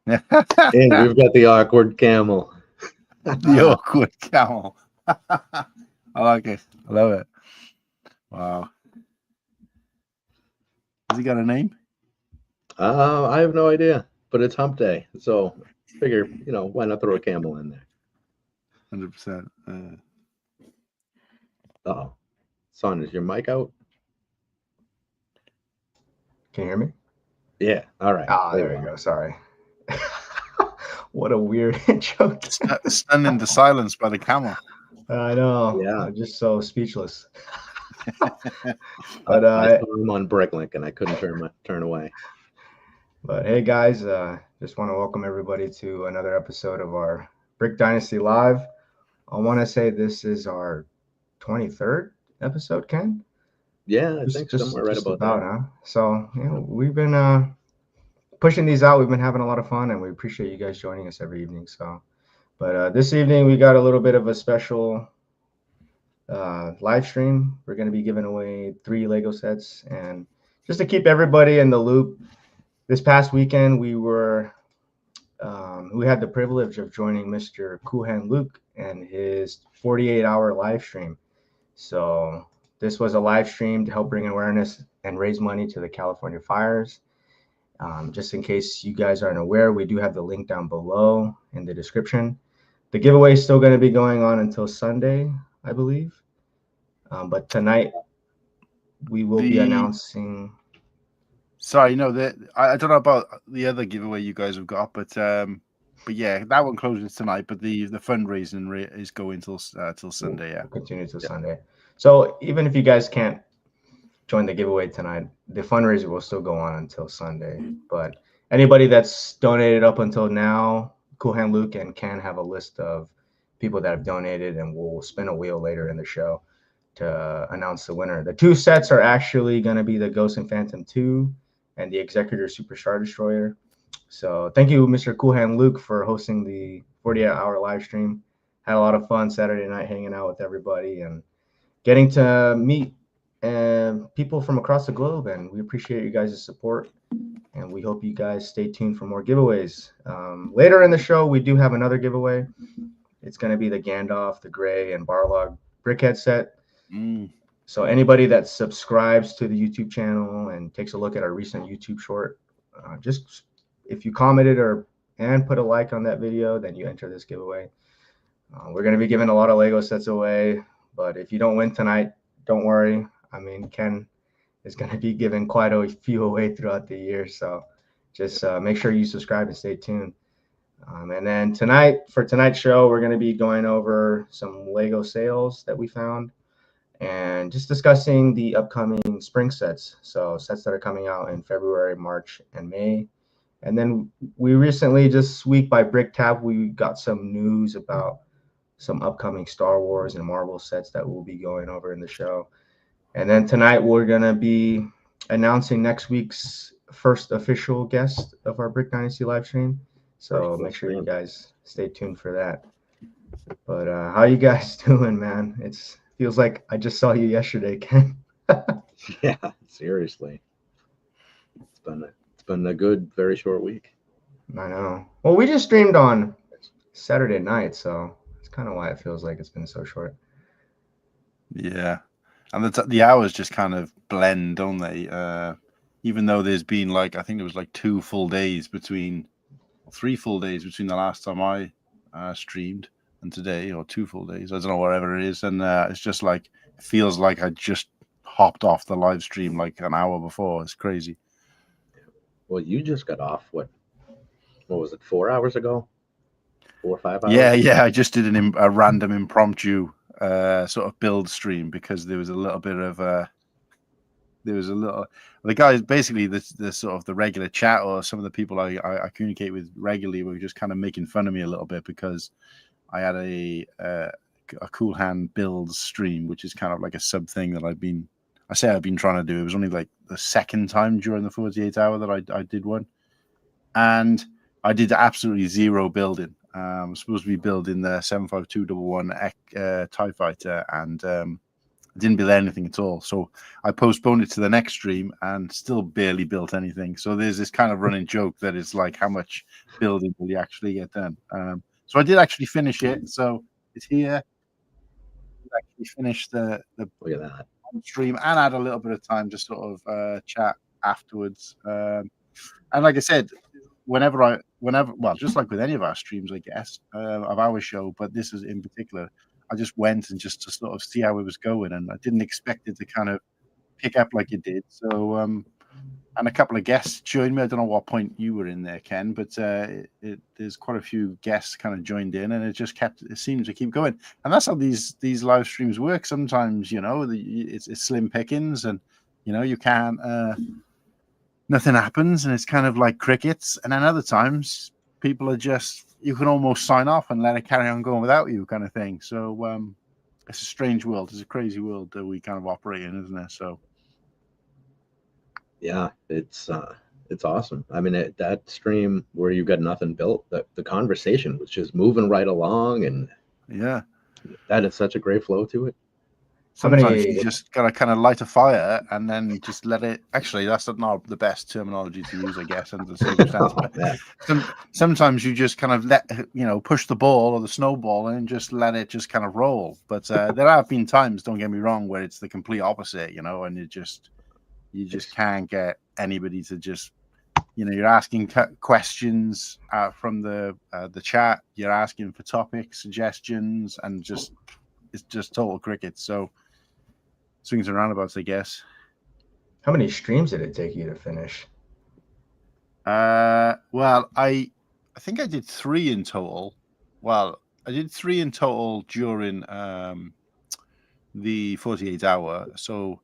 And we've got the awkward camel. The awkward camel. I like it. I love it. Wow. Has he got a name? I have no idea, but it's hump day. So figure, why not throw a camel in there? 100%. Oh, son, is your mic out? Can you hear me? Yeah. All right. Ah, there you go. Sorry. What a weird intro. Stunned into silence by the camel. I know. Yeah. I'm just so speechless. But I saw him on Bricklink and I couldn't turn away. But hey, guys, just want to welcome everybody to another episode of our Brick Dynasty Live. I want to say this is our 23rd episode, Ken? Yeah, I think somewhere right about that. Huh? So, we've been pushing these out. We've been having a lot of fun, and we appreciate you guys joining us every evening. So, but this evening we got a little bit of a special live stream. We're going to be giving away 3 Lego sets, and just to keep everybody in the loop, this past weekend we had the privilege of joining Mr. Cool Hand Luke and his 48-hour live stream. So this was a live stream to help bring awareness and raise money to the California fires. Just in case you guys aren't aware, we do have the link down below in the description. The giveaway is still going to be going on until Sunday, I believe. But tonight we will be announcing. Sorry, no, I don't know about the other giveaway you guys have got, but yeah, that one closes tonight. But the fundraising is going till Sunday. Yeah, we'll continue till Sunday. So even if you guys can't join the giveaway tonight, the fundraiser will still go on until Sunday. But anybody that's donated up until now, Cool Hand Luke and Ken have a list of people that have donated, and we'll spin a wheel later in the show to announce the winner. The 2 sets are actually going to be the Ghost and Phantom 2 and the Executor Super Star Destroyer. So thank you, Mr. Cool Hand Luke, for hosting the 48-hour live stream. Had a lot of fun Saturday night hanging out with everybody and getting to meet people from across the globe, and we appreciate you guys' support, and we hope you guys stay tuned for more giveaways. Later in the show, we do have another giveaway. It's going to be the Gandolf, the Gray, and Balrog Brickheadz set. So anybody that subscribes to the YouTube channel and takes a look at our recent YouTube short, just if you commented and put a like on that video, then you enter this giveaway. We're going to be giving a lot of Lego sets away, but if you don't win tonight, don't worry. I mean, Ken is going to be giving quite a few away throughout the year. So just make sure you subscribe and stay tuned. And then for tonight's show, we're going to be going over some Lego sales that we found and just discussing the upcoming spring sets. So sets that are coming out in February, March, and May. And then we recently, just week by Brick Tab, we got some news about some upcoming Star Wars and Marvel sets that we'll be going over in the show. And then tonight we're going to be announcing next week's first official guest of our Brick Dynasty live stream. So make sure you guys stay tuned for that. But how you guys doing, man? It feels like I just saw you yesterday, Ken. Yeah, seriously. It's been a good, very short week. I know. Well, we just streamed on Saturday night, so it's kind of why it feels like it's been so short. Yeah. And the hours just kind of blend, don't they? Even though there's been I think it was 2 full days 3 full days between the last time I streamed and today, or 2 full days. I don't know, wherever it is. And it's just it feels like I just hopped off the live stream an hour before. It's crazy. Well, you just got off, what was it, 4 hours ago? 4 or 5 hours? Yeah. I just did a random impromptu sort of build stream because there was a little bit of the guys, basically the sort of the regular chat, or some of the people I communicate with regularly, were just kind of making fun of me a little bit because I had a Cool Hand builds stream, which is kind of like a sub thing that I've been trying to do. It was only the second time during the 48 hour that I did one, and I did absolutely zero building. I'm supposed to be building the 75211 TIE Fighter and I didn't build anything at all. So I postponed it to the next stream and still barely built anything. So there's this kind of running joke that it's like, how much building will you actually get done? So I did actually finish it. So it's here. I actually finished the Look at that. stream and had a little bit of time to sort of chat afterwards. And like I said, whenever, well, just like with any of our streams, I guess, of our show, but this is in particular, I just went and just to sort of see how it was going, and I didn't expect it to kind of pick up like it did. So, and a couple of guests joined me. I don't know what point you were in there, Ken, but there's quite a few guests kind of joined in, and it seemed to keep going. And that's how these live streams work. Sometimes, you know, it's slim pickings, and you know, you can't. Nothing happens, and it's kind of like crickets. And then other times, people are just, you can almost sign off and let it carry on going without you, kind of thing. So it's a strange world. It's a crazy world that we kind of operate in, isn't it? So yeah, it's awesome. I mean, that stream where you got nothing built, the conversation was just moving right along, and yeah, that is such a great flow to it. Sometimes you just gotta kind of light a fire and then just let it. Actually, that's not the best terminology to use, I guess, under the circumstance. But sometimes you just kind of let, you know, push the ball or the snowball and just let it just kind of roll. But there have been times, don't get me wrong, where it's the complete opposite, you know, and you just can't get anybody to just, you know, you're asking questions from the chat, you're asking for topic suggestions, and it's just total cricket. So. Swings and roundabouts, I guess. How many streams did it take you to finish? Well, I think I did 3 in total. Well, I did 3 in total during the 48 hour. So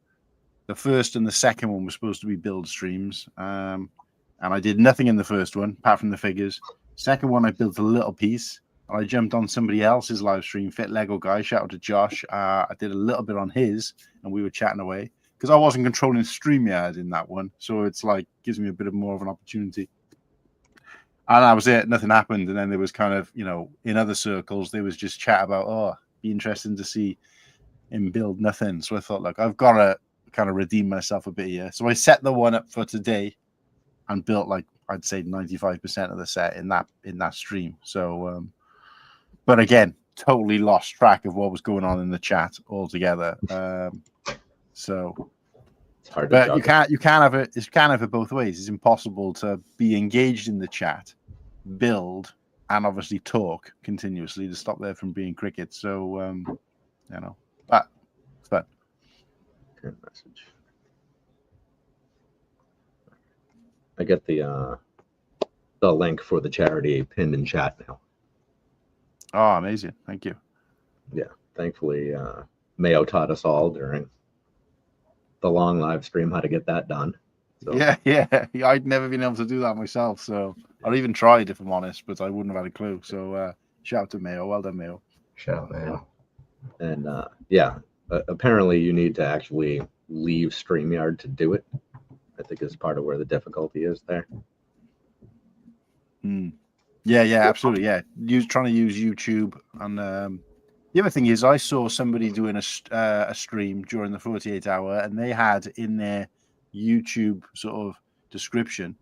the first and the second one were supposed to be build streams. And I did nothing in the first one, apart from the figures. Second one, I built a little piece. I jumped on somebody else's live stream, Fit Lego Guy. Shout out to Josh. I did a little bit on his, and we were chatting away because I wasn't controlling StreamYard in that one, so it's like gives me a bit more of an opportunity. And I was there, nothing happened, and then there was kind of, you know, in other circles there was just chat about, oh, be interesting to see him build nothing. So I thought, like, I've got to kind of redeem myself a bit here. So I set the one up for today and built, like, I'd say 95% of the set in that stream. So. But again, totally lost track of what was going on in the chat altogether. So it's hard. But you can't have it. You can't have it both ways. It's impossible to be engaged in the chat, build, and obviously talk continuously to stop there from being cricket. So you know, but it's fun. Good message. I get the link for the charity pinned in chat now. Oh, amazing. Thank you. Yeah. Thankfully, Mayo taught us all during the long live stream how to get that done. So. Yeah. I'd never been able to do that myself. So I'd even tried, if I'm honest, but I wouldn't have had a clue. So shout out to Mayo. Well done, Mayo. Shout out, Mayo. And apparently you need to actually leave StreamYard to do it. I think is part of where the difficulty is there. Yeah, absolutely. Yeah, trying to use YouTube, and the other thing is, I saw somebody doing a stream during the 48 hour, and they had in their YouTube sort of description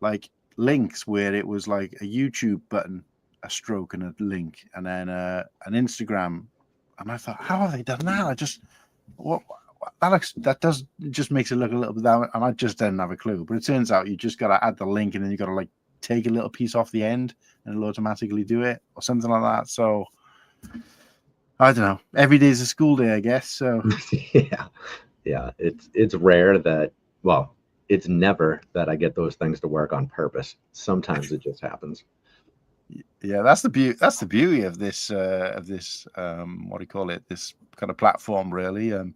like links where it was like a YouTube button, a stroke, and a link, and then an Instagram. And I thought, how have they done that? That does just makes it look a little bit down, and I just didn't have a clue. But it turns out you just got to add the link, and then you got to like take a little piece off the end, and it'll automatically do it, or something like that. So I don't know. Every day is a school day, I guess. So yeah. It's rare that. Well, it's never that I get those things to work on purpose. Sometimes it just happens. Yeah, that's the beauty. That's the beauty of this. What do you call it? This kind of platform, really. And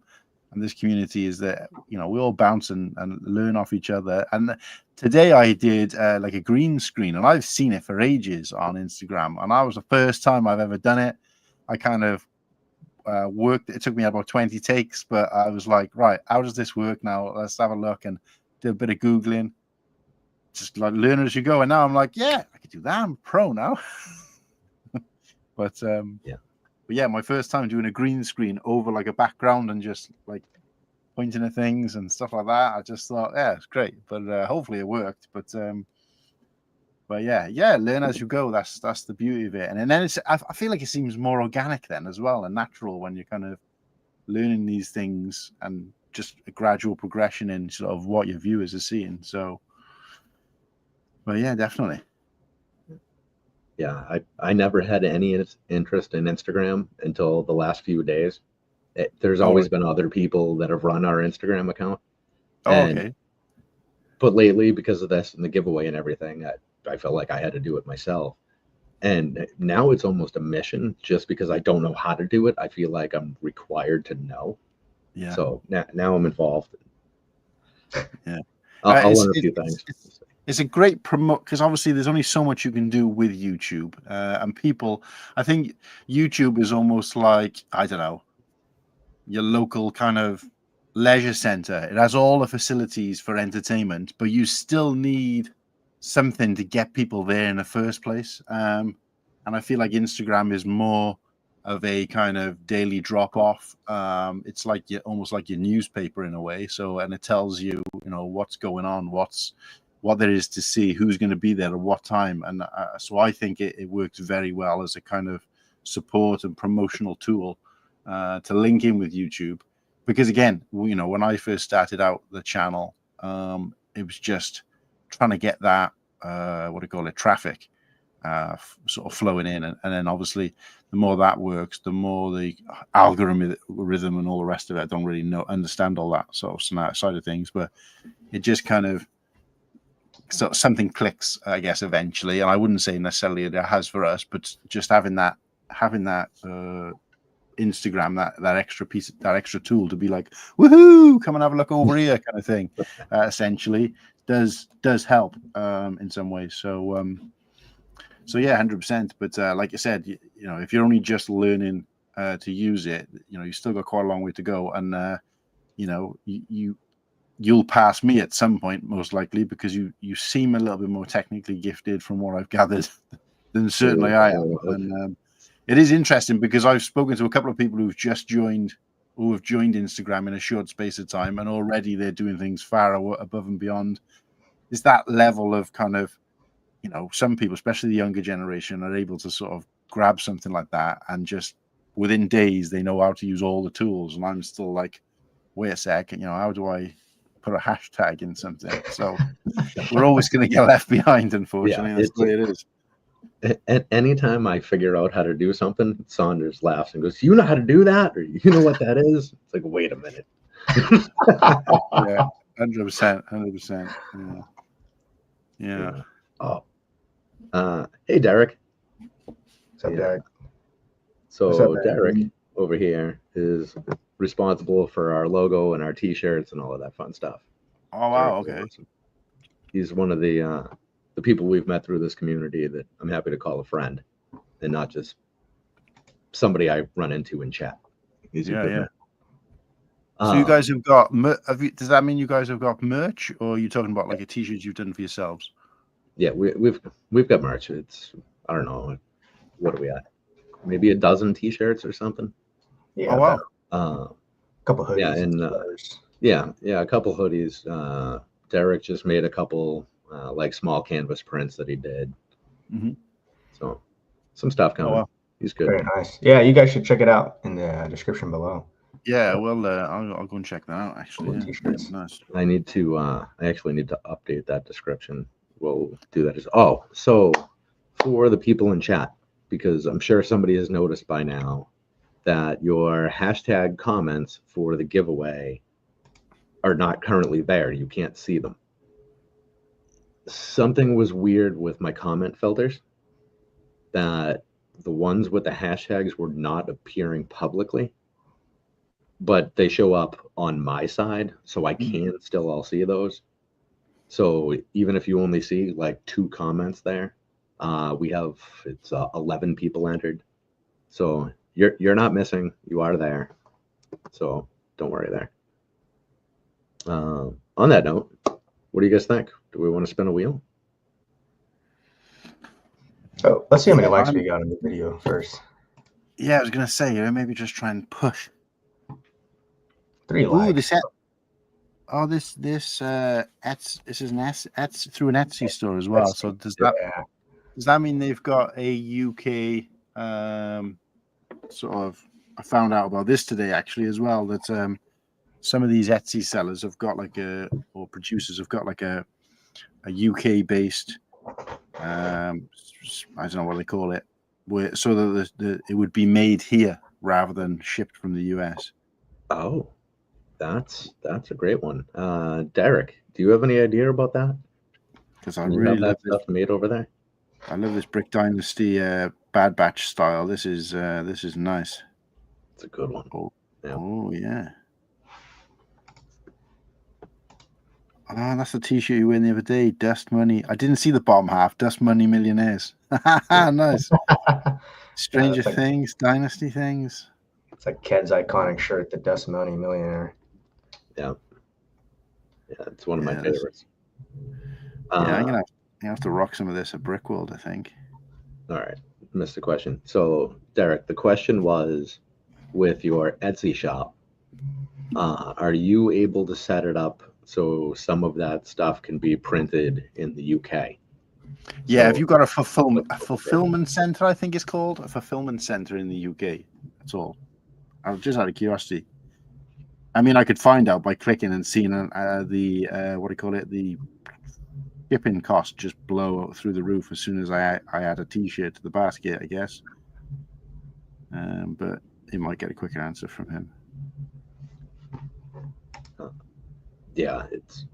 this community is that, you know, we all bounce and learn off each other. And today I did like a green screen, and I've seen it for ages on Instagram, and that was the first time I've ever done it. I kind of worked. It took me about 20 takes, but I was like, right, how does this work now? Let's have a look, and do a bit of Googling, just like learn as you go. And now I'm like, yeah, I could do that. I'm pro now. But yeah. yeah, my first time doing a green screen over like a background and just like pointing at things and stuff like that. I just thought, yeah, it's great, but hopefully it worked. But yeah, learn as you go. That's the beauty of it. And then I feel like it seems more organic then as well and natural when you're kind of learning these things and just a gradual progression in sort of what your viewers are seeing. So, but yeah, definitely. Yeah, I never had any interest in Instagram until the last few days. There's always been other people that have run our Instagram account. Okay. But lately, because of this and the giveaway and everything, I felt like I had to do it myself. And now it's almost a mission just because I don't know how to do it. I feel like I'm required to know. Yeah. So now I'm involved. Yeah. I'll learn a few things. It's a great promote because obviously there's only so much you can do with YouTube. And people, I think YouTube is almost like, I don't know, your local kind of leisure center. It has all the facilities for entertainment, but you still need something to get people there in the first place. And I feel like Instagram is more of a kind of daily drop off. It's like almost like your newspaper in a way. So, and it tells you, what's going on, what there is to see, who's going to be there at what time. And so I think it works very well as a kind of support and promotional tool to link in with YouTube. Because again, when I first started out the channel, it was just trying to get that, traffic sort of flowing in. And then obviously the more that works, the more the algorithm and all the rest of it, I don't really understand all that sort of side of things, but it just kind of, so something clicks, I guess, eventually. And I wouldn't say necessarily it has for us, but just having that Instagram, that extra tool to be like, woohoo, come and have a look over here kind of thing, essentially does help in some ways. So yeah, 100%. But like I said, if you're only just learning to use it, you still got quite a long way to go. And you'll pass me at some point, most likely, because you seem a little bit more technically gifted from what I've gathered than certainly I am. And it is interesting because I've spoken to a couple of people who have joined Instagram in a short space of time, and already they're doing things far above and beyond. It's that level of kind of, some people, especially the younger generation, are able to sort of grab something like that and just within days they know how to use all the tools. And I'm still like, wait a second, how do I put a hashtag in something? So we're always going to get left behind, unfortunately. That's the way it is. Anytime I figure out how to do something, Saunders laughs and goes, "You know how to do that? Or you know what that is?" It's like, wait a minute. Yeah, 100%. Yeah. Oh. Hey, Derek. What's up, Derek? So What's up, Derek over here is responsible for our logo and our T-shirts and all of that fun stuff. Oh wow, okay. He's one of the people we've met through this community that I'm happy to call a friend, and not just somebody I run into in chat. He's yeah. So you guys have got? Does that mean you guys have got merch, or are you talking about like a T-shirt you've done for yourselves? Yeah, we've got merch. It's, I don't know, what are we at? Maybe a dozen T-shirts or something. Yeah. Oh wow. A couple hoodies. Yeah, and a couple hoodies. Derek just made a couple like small canvas prints that he did. Mm-hmm. So some stuff coming. Oh, wow. He's good. Very nice. Yeah, you guys should check it out in the description below. Yeah, well, I'll go and check that out. Actually, T-shirts. Nice. I actually need to update that description. We'll do that so for the people in chat, because I'm sure somebody has noticed by now that your hashtag comments for the giveaway are not currently there. You can't see them. Something was weird with my comment filters, that the ones with the hashtags were not appearing publicly, but they show up on my side, so I can still all see those. So even if you only see like 2 comments there, it's 11 people entered. So you're not missing. You are there. So don't worry there. On that note, what do you guys think? Do we want to spin a wheel? Oh, let's see how many likes we got on the video first. Yeah, I was gonna say, maybe just try and push. 3 Ooh, likes. this is an Etsy through an Etsy store as well. So does that mean they've got a UK sort of? I found out about this today actually as well, that some of these Etsy sellers have got or producers have got like a UK based I don't know what they call it, so that it would be made here rather than shipped from the US. Oh, that's a great one. Derek, do you have any idea about that? Because I Can you really have love that stuff made over there. I love this Brick Dynasty Bad Batch style. This is nice. It's a good one. Oh yeah. Oh, that's the T-shirt you wore the other day. Dust Money. I didn't see the bottom half. Dust Money Millionaires. Nice. Stranger Things, Dynasty Things. It's like Ked's iconic shirt, the Dust Money Millionaire. Yeah, it's one of my favorites. I'm gonna have to rock some of this at Brickworld, I think. All right, missed the question. So, Derek, the question was, with your Etsy shop, are you able to set it up so some of that stuff can be printed in the UK? Yeah, have you got a fulfillment center? I think it's called a fulfillment center in the UK. That's all. I'm just out of curiosity. I mean, I could find out by clicking and seeing the shipping cost just blow through the roof as soon as I add a T-shirt to the basket, I guess. But you might get a quicker answer from him. Yeah, it's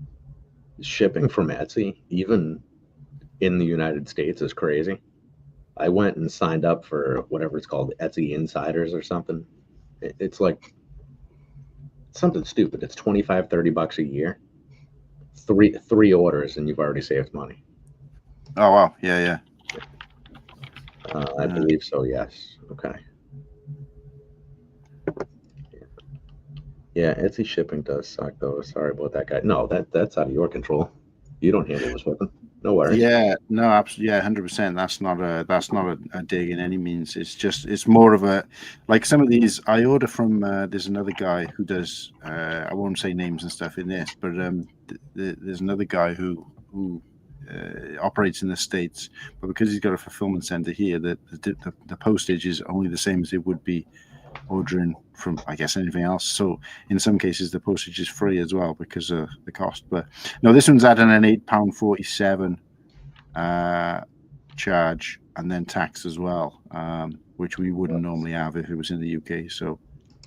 shipping from Etsy, even in the United States, is crazy. I went and signed up for whatever it's called, Etsy Insiders or something. It's like something stupid. It's $25-$30 a year. Three orders and you've already saved money. Oh wow, yeah. I believe so. Yes. Okay. Yeah, Etsy shipping does suck though. Sorry about that, guy. No, that's out of your control. You don't handle this with them. No worries. Yeah, no, absolutely. Yeah, 100%. That's not a dig in any means. It's more of a, like some of these I order from. There's another guy who does. I won't say names and stuff in this, but there's another guy who operates in the States, but because he's got a fulfillment center here, the postage is only the same as it would be ordering from, I guess, anything else. So in some cases the postage is free as well because of the cost. But no, this one's adding an £8.47 charge and then tax as well, which we wouldn't normally have if it was in the UK. So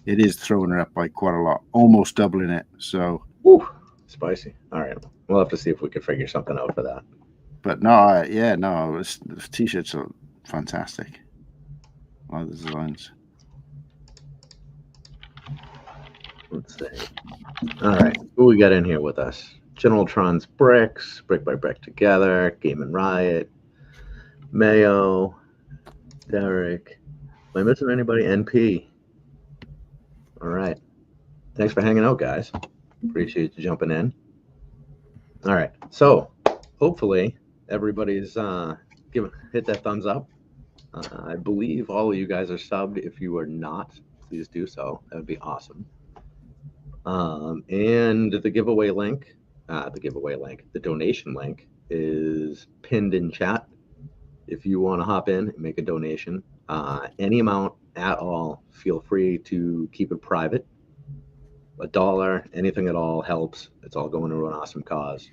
it is throwing it up by quite a lot, almost doubling it. So spicy. All right, we'll have to see if we can figure something out for that. But no, the T-shirts are fantastic. I like the designs. Let's see. All right, who we got in here with us? General Tron's Bricks, Brick by Brick Together, Game and Riot, Mayo, Derek. Am I missing anybody? NP. All right. Thanks for hanging out, guys. Appreciate you jumping in. All right. So hopefully everybody's hit that thumbs up. I believe all of you guys are subbed. If you are not, please do so. That would be awesome. And the giveaway link, the donation link is pinned in chat. If you want to hop in and make a donation, any amount at all, feel free to keep it private. $1, anything at all helps. It's all going to an awesome cause.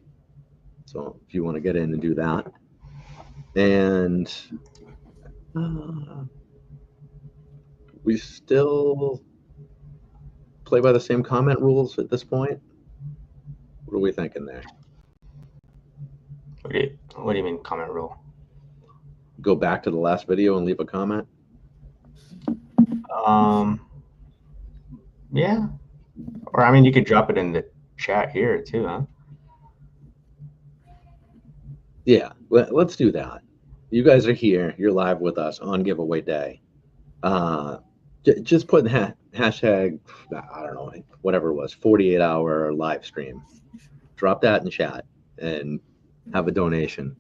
So if you want to get in and do that. And we still play by the same comment rules at this point. What are we thinking there? What do you mean comment rule? Go back to the last video and leave a comment? Yeah. Or I mean, you could drop it in the chat here too, huh? Yeah, let's do that. You guys are here. You're live with us on giveaway day. Just put hashtag, I don't know, whatever it was, 48-hour live stream. Drop that in chat and have a donation.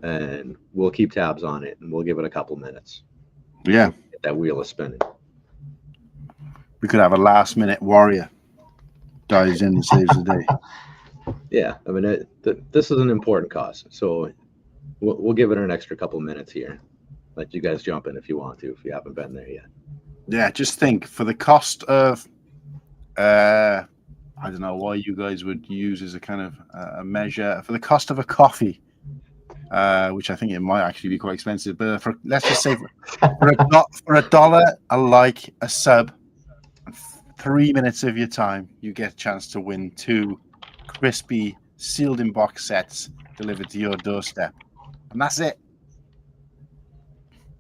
And we'll keep tabs on it and we'll give it a couple minutes. Yeah. get that wheel is spinning. We could have a last-minute warrior dives in and saves the day. Yeah, I mean, this is an important cause, so we'll give it an extra couple minutes here. Let you guys jump in if you want to, if you haven't been there yet. Yeah, just think for the cost of, I don't know why you guys would use as a kind of a measure, for the cost of a coffee, which I think it might actually be quite expensive, but let's just say for $1 a like, a sub, 3 minutes of your time, you get a chance to win 2 crispy sealed in box sets delivered to your doorstep, and that's it.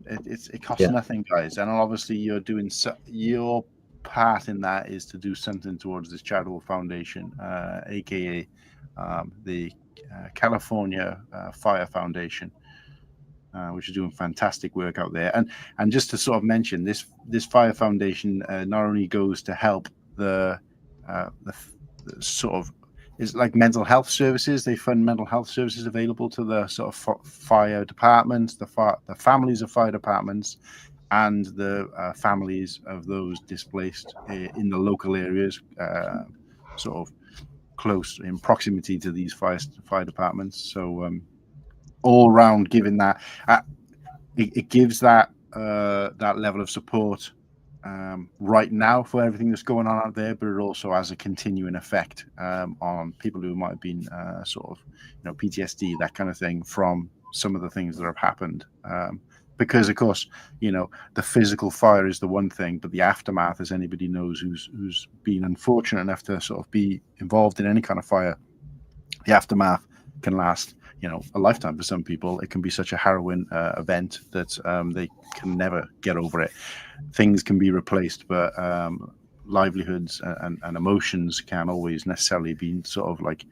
It costs nothing, guys, and obviously you're doing your part in that is to do something towards this charitable foundation, aka the California Fire Foundation, which is doing fantastic work out there. And just to sort of mention, this Fire Foundation not only goes to help the sort of, it's like mental health services. They fund mental health services available to the sort of fire departments, the families of fire departments, and the families of those displaced in the local areas, sort of close in proximity to these fire departments. So all round, giving that, it gives that level of support right now for everything that's going on out there, but it also has a continuing effect on people who might have been sort of, PTSD, that kind of thing, from some of the things that have happened. Because of course, the physical fire is the one thing, but the aftermath, as anybody knows who's been unfortunate enough to sort of be involved in any kind of fire, the aftermath can last, a lifetime for some people. It can be such a harrowing event that they can never get over it. Things can be replaced, but livelihoods and emotions can't always necessarily be sort of like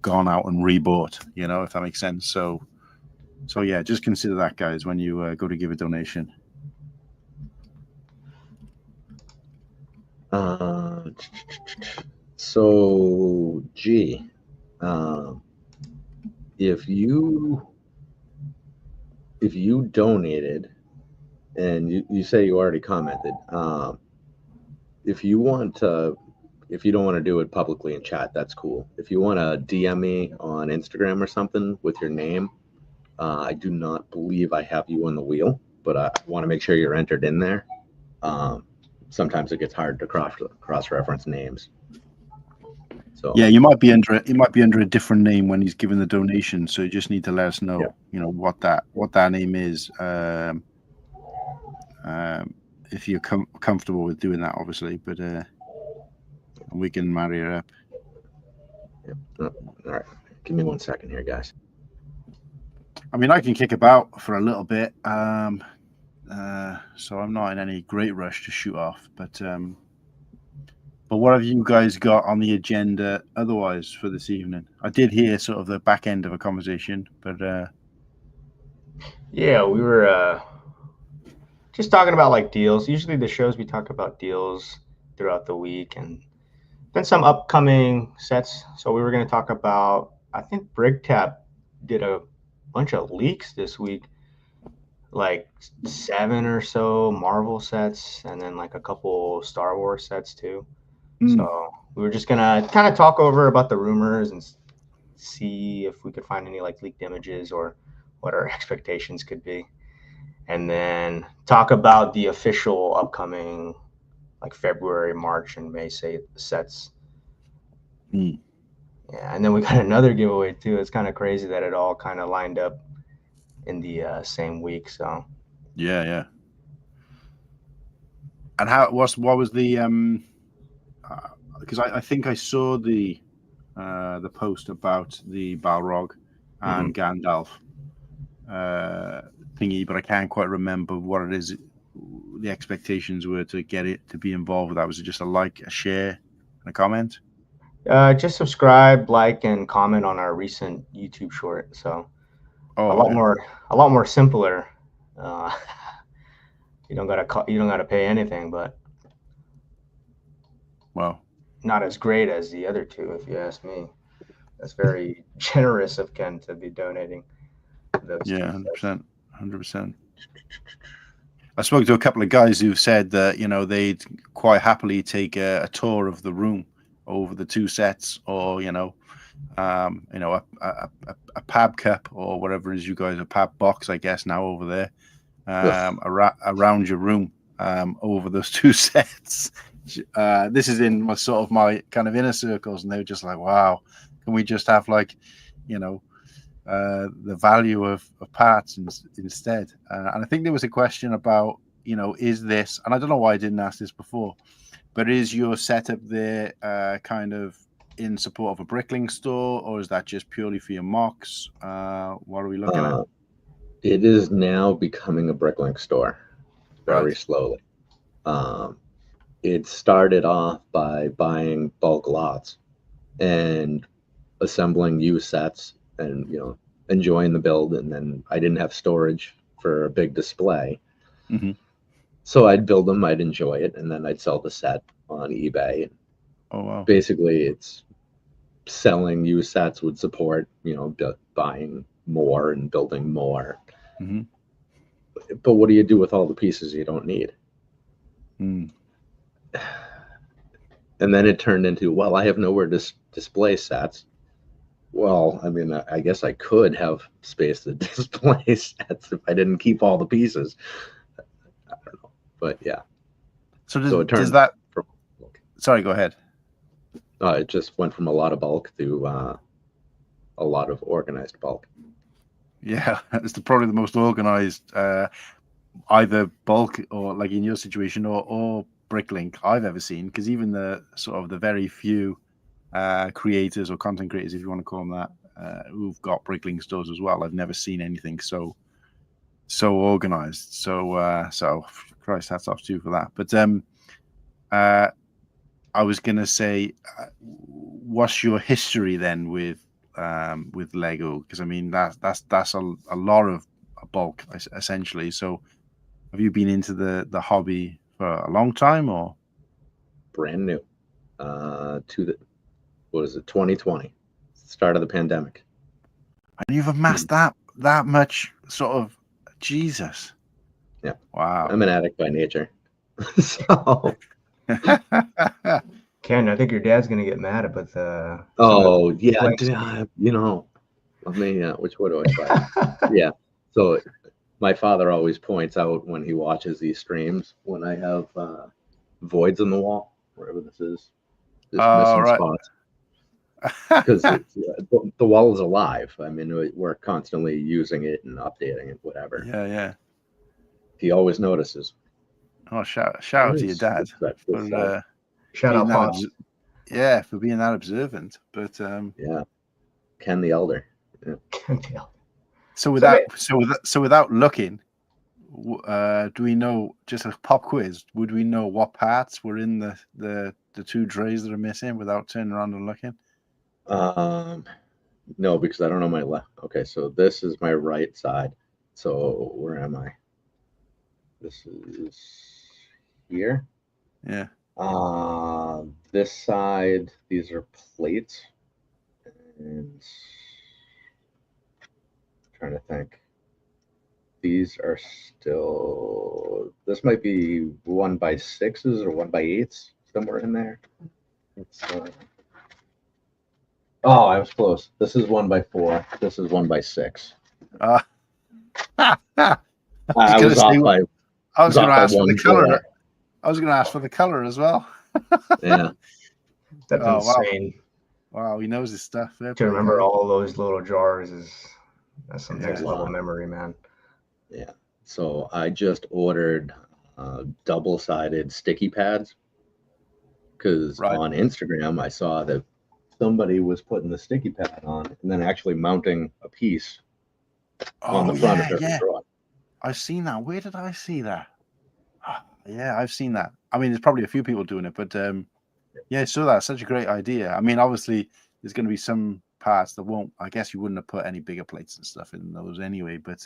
gone out and rebought, if that makes sense. So yeah, just consider that, guys, when you go to give a donation. So, G, if you donated, and you say you already commented, if you don't want to do it publicly in chat, that's cool. If you want to DM me on Instagram or something with your name, I do not believe I have you on the wheel, but I want to make sure you're entered in there. Sometimes it gets hard to cross-reference names. So yeah, you might be under a different name when he's given the donation. So you just need to let us know, what that name is. If you're comfortable with doing that, obviously, but we can marry her up. Yep. All right, give me 1 second here, guys. I mean, I can kick about for a little bit, so I'm not in any great rush to shoot off. But what have you guys got on the agenda otherwise for this evening? I did hear sort of the back end of a conversation, but yeah, we were just talking about like deals. Usually the shows we talk about deals throughout the week, and then some upcoming sets. So we were going to talk about, I think Brickheadz did a bunch of leaks this week, like 7 or so Marvel sets, and then like a couple Star Wars sets too. So we were just gonna kind of talk over about the rumors and see if we could find any like leaked images or what our expectations could be, and then talk about the official upcoming like February, March, and May sets. Yeah, and then we got another giveaway too. It's kind of crazy that it all kind of lined up in the same week. So yeah. And what was the because I think I saw the post about the Balrog and Gandalf thingy, but I can't quite remember what it is. The expectations were to get it to be involved with that. Was it just a like, a share, and a comment? Just subscribe, like, and comment on our recent YouTube short. So a lot more simpler. You don't gotta pay anything, but not as great as the other two, if you ask me. That's very generous of Ken to be donating those. Yeah, 100%. I spoke to a couple of guys who said that, you know, they'd quite happily take a tour of the room over the 2 sets, or, you know, a pab cup or whatever it is you guys, a pab box, I guess now over there, around your room, over those 2 sets. This is in my sort of my kind of inner circles, and they were just like, wow, can we just have, like, you know, the value of parts instead? And I think there was a question about, you know, is this, and I don't know why I didn't ask this before, but is your setup there kind of in support of a Brickling store, or is that just purely for your mocks? What are we looking at? It is now becoming a Bricklink store, very Right. slowly. It started off by buying bulk lots and assembling used sets, and, you know, enjoying the build. And then I didn't have storage for a big display, so I'd build them, I'd enjoy it, and then I'd sell the set on eBay. Oh wow. Basically, it's selling used sets would support, you know, buying more and building more. But what do you do with all the pieces you don't need? And then it turned into, well, I have nowhere to display sets. Well, I mean, I guess I could have space to display sets if I didn't keep all the pieces. I don't know, but yeah. So it turned does that? From, sorry, go ahead. It just went from a lot of bulk to a lot of organized bulk. Yeah, it's probably the most organized, either bulk or, like in your situation, or Bricklink I've ever seen. Because even the sort of the very few creators or content creators, if you want to call them that, who've got Bricklink stores as well, I've never seen anything so organized. So Christ, hats off to you for that. But I was gonna say, what's your history then with Lego? Because I mean that's a lot of bulk essentially. So have you been into the hobby for a long time, or brand new? To the, what is it, 2020, start of the pandemic. And you've amassed that much, sort of, Jesus. Yeah. Wow. I'm an addict by nature. So Ken, I think your dad's gonna get mad about the. yeah, you know, let me. Which one do I buy? Yeah. So my father always points out when he watches these streams when I have voids in the wall, wherever this is, just missing spots. Because the wall is alive. I mean, we're constantly using it and updating it, whatever. Yeah. He always notices. Oh, shout out to your dad. Shout out, Pops. Yeah, for being that observant. But yeah, Ken the Elder. Yeah. Ken the Elder. So without looking, do we know, just a pop quiz? Would we know what parts were in the 2 trays that are missing without turning around and looking? No, because I don't know my left. Okay, so this is my right side. So where am I? This is here. Yeah. This side, these are plates, and I'm trying to think. These are still. This might be 1x6s or 1x8s, somewhere in there. It's. Oh, I was close. This is 1x4. This is 1x6. I was off by. I was going to ask for the color. I was going to ask for the color as well. Yeah, that's insane. Wow, he knows his stuff. To remember all those little jars that's some next level memory, man. Yeah. So I just ordered double-sided sticky pads because on Instagram I saw that somebody was putting the sticky pad on and then actually mounting a piece on the front of their drawer. I've seen that. Where did I see that? Yeah, I've seen that. I mean, there's probably a few people doing it, but yeah, so that's such a great idea. I mean, obviously, there's going to be some parts that won't. I guess you wouldn't have put any bigger plates and stuff in those anyway. But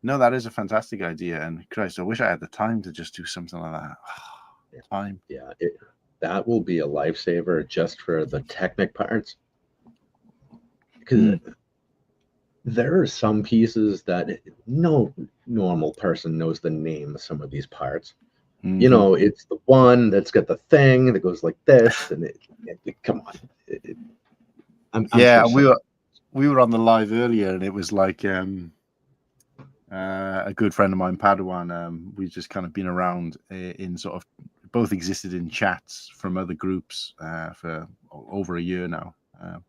no, that is a fantastic idea. And Christ, I wish I had the time to just do something like that. Time. Yeah, that will be a lifesaver just for the Technic parts. Because There are some pieces that no normal person knows the name of some of these parts. You know, it's the one that's got the thing that goes like this, and come on. I'm Yeah, so sorry. we were on the live earlier, and it was like a good friend of mine, Padawan. We've just kind of been around in sort of both existed in chats from other groups for over a year now.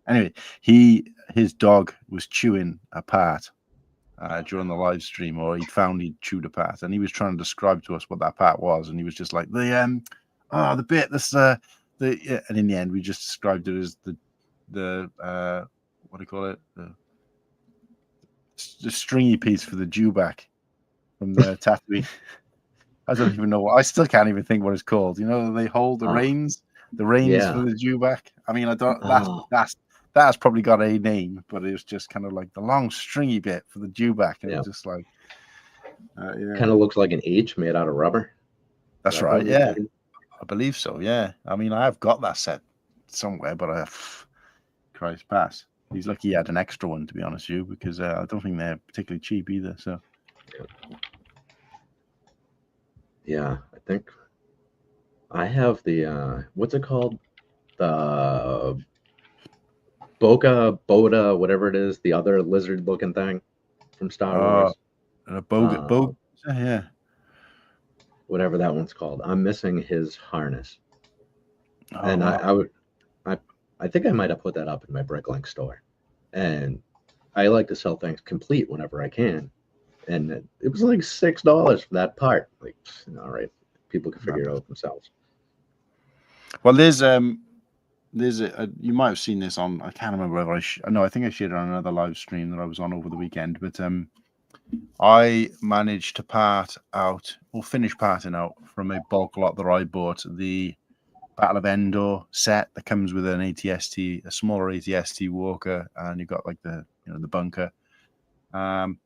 Anyway, his dog was chewing a part during the live stream, or he'd found he'd chewed a part, and he was trying to describe to us what that part was, and he was just like the bit that's yeah. And in the end, we just described it as the what do you call it, the stringy piece for the dewback from the tattoo. I don't even know. I still can't even think what it's called. You know, they hold the reins Yeah. for the dewback. I mean, I don't. Oh. That's probably got a name, but it was just kind of like the long stringy bit for the dewback, and it was just like, yeah. Kind of looks like an H made out of rubber. That's right. Yeah, I believe so. Yeah. I mean, I've got that set somewhere, but Christ pass. He's lucky he had an extra one, to be honest with you, because I don't think they're particularly cheap either. So. Yeah, I think I have the what's it called? The Boda, whatever it is, the other lizard looking thing from Star Wars. And a boga, yeah. Whatever that one's called. I'm missing his harness. And wow. I think I might have put that up in my Bricklink store. And I like to sell things complete whenever I can. And it was like $6 for that part. Like, all right, people can figure it out themselves. Well, there's you might have seen this on, I can't remember whether I think I shared it on another live stream that I was on over the weekend, but I managed to finish parting out from a bulk lot that I bought, the Battle of Endor set that comes with an ATST, a smaller ATST walker, and you've got like the bunker. And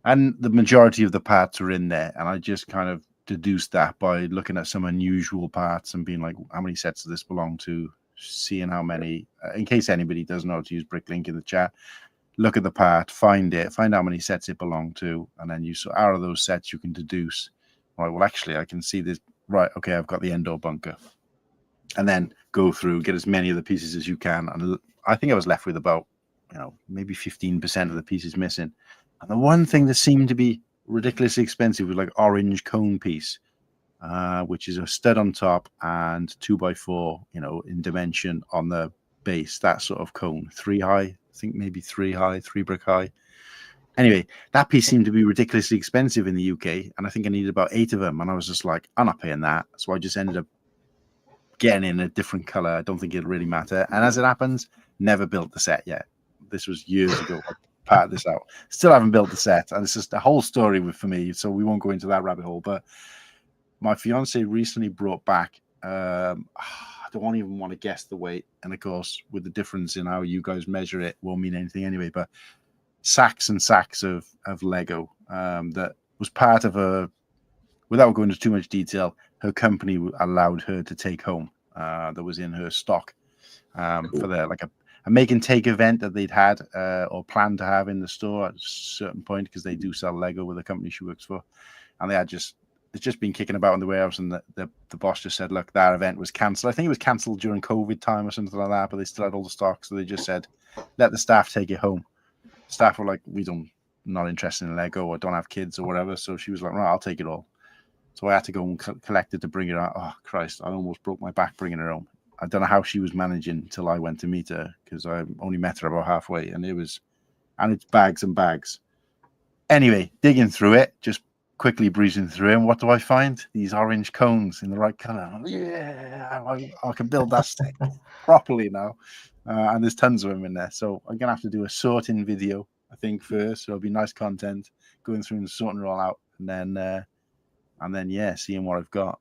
the majority of the parts are in there, and I just kind of deduced that by looking at some unusual parts and being like, how many sets does this belong to? Seeing how many, in case anybody doesn't know how to use Bricklink in the chat, look at the part, find how many sets it belonged to, and then out of those sets you can deduce, right, well actually I can see this, right, okay, I've got the Endor bunker, and then go through, get as many of the pieces as you can, and I think I was left with about maybe 15% of the pieces missing. And the one thing that seemed to be ridiculously expensive was like orange cone piece, which is a stud on top and 2x4, in dimension on the base. That sort of cone, 3 high, I think maybe 3 high, 3 brick high. Anyway, that piece seemed to be ridiculously expensive in the UK, and I think I needed about 8 of them. And I was just like, I'm not paying that. So I just ended up getting in a different color. I don't think it'll really matter. And as it happens, never built the set yet. This was years ago. Part this out. Still haven't built the set, and it's just a whole story for me. So we won't go into that rabbit hole. But my fiance recently brought back. I don't even want to guess the weight, and of course, with the difference in how you guys measure it, won't mean anything anyway. But sacks and sacks of Lego that was part of without going into too much detail, her company allowed her to take home. That was in her stock for a make and take event that they'd had or planned to have in the store at a certain point, because they do sell Lego with the company she works for, and it's just been kicking about in the warehouse, and the boss just said, look, that event was cancelled. I think it was cancelled during COVID time or something like that, but they still had all the stock, so they just said, let the staff take it home. Staff were like, not interested in Lego or don't have kids or whatever, so she was like, right, I'll take it all. So I had to go and collect it to bring it out. Oh Christ, I almost broke my back bringing her home. I don't know how she was managing until I went to meet her, because I only met her about halfway, and it's bags and bags. Anyway, digging through it, just quickly breezing through it, and what do I find? These orange cones in the right color. Yeah, I can build that stick properly now. And there's tons of them in there. So I'm going to have to do a sorting video, I think, first. So it'll be nice content, going through and sorting it all out, and then yeah, seeing what I've got.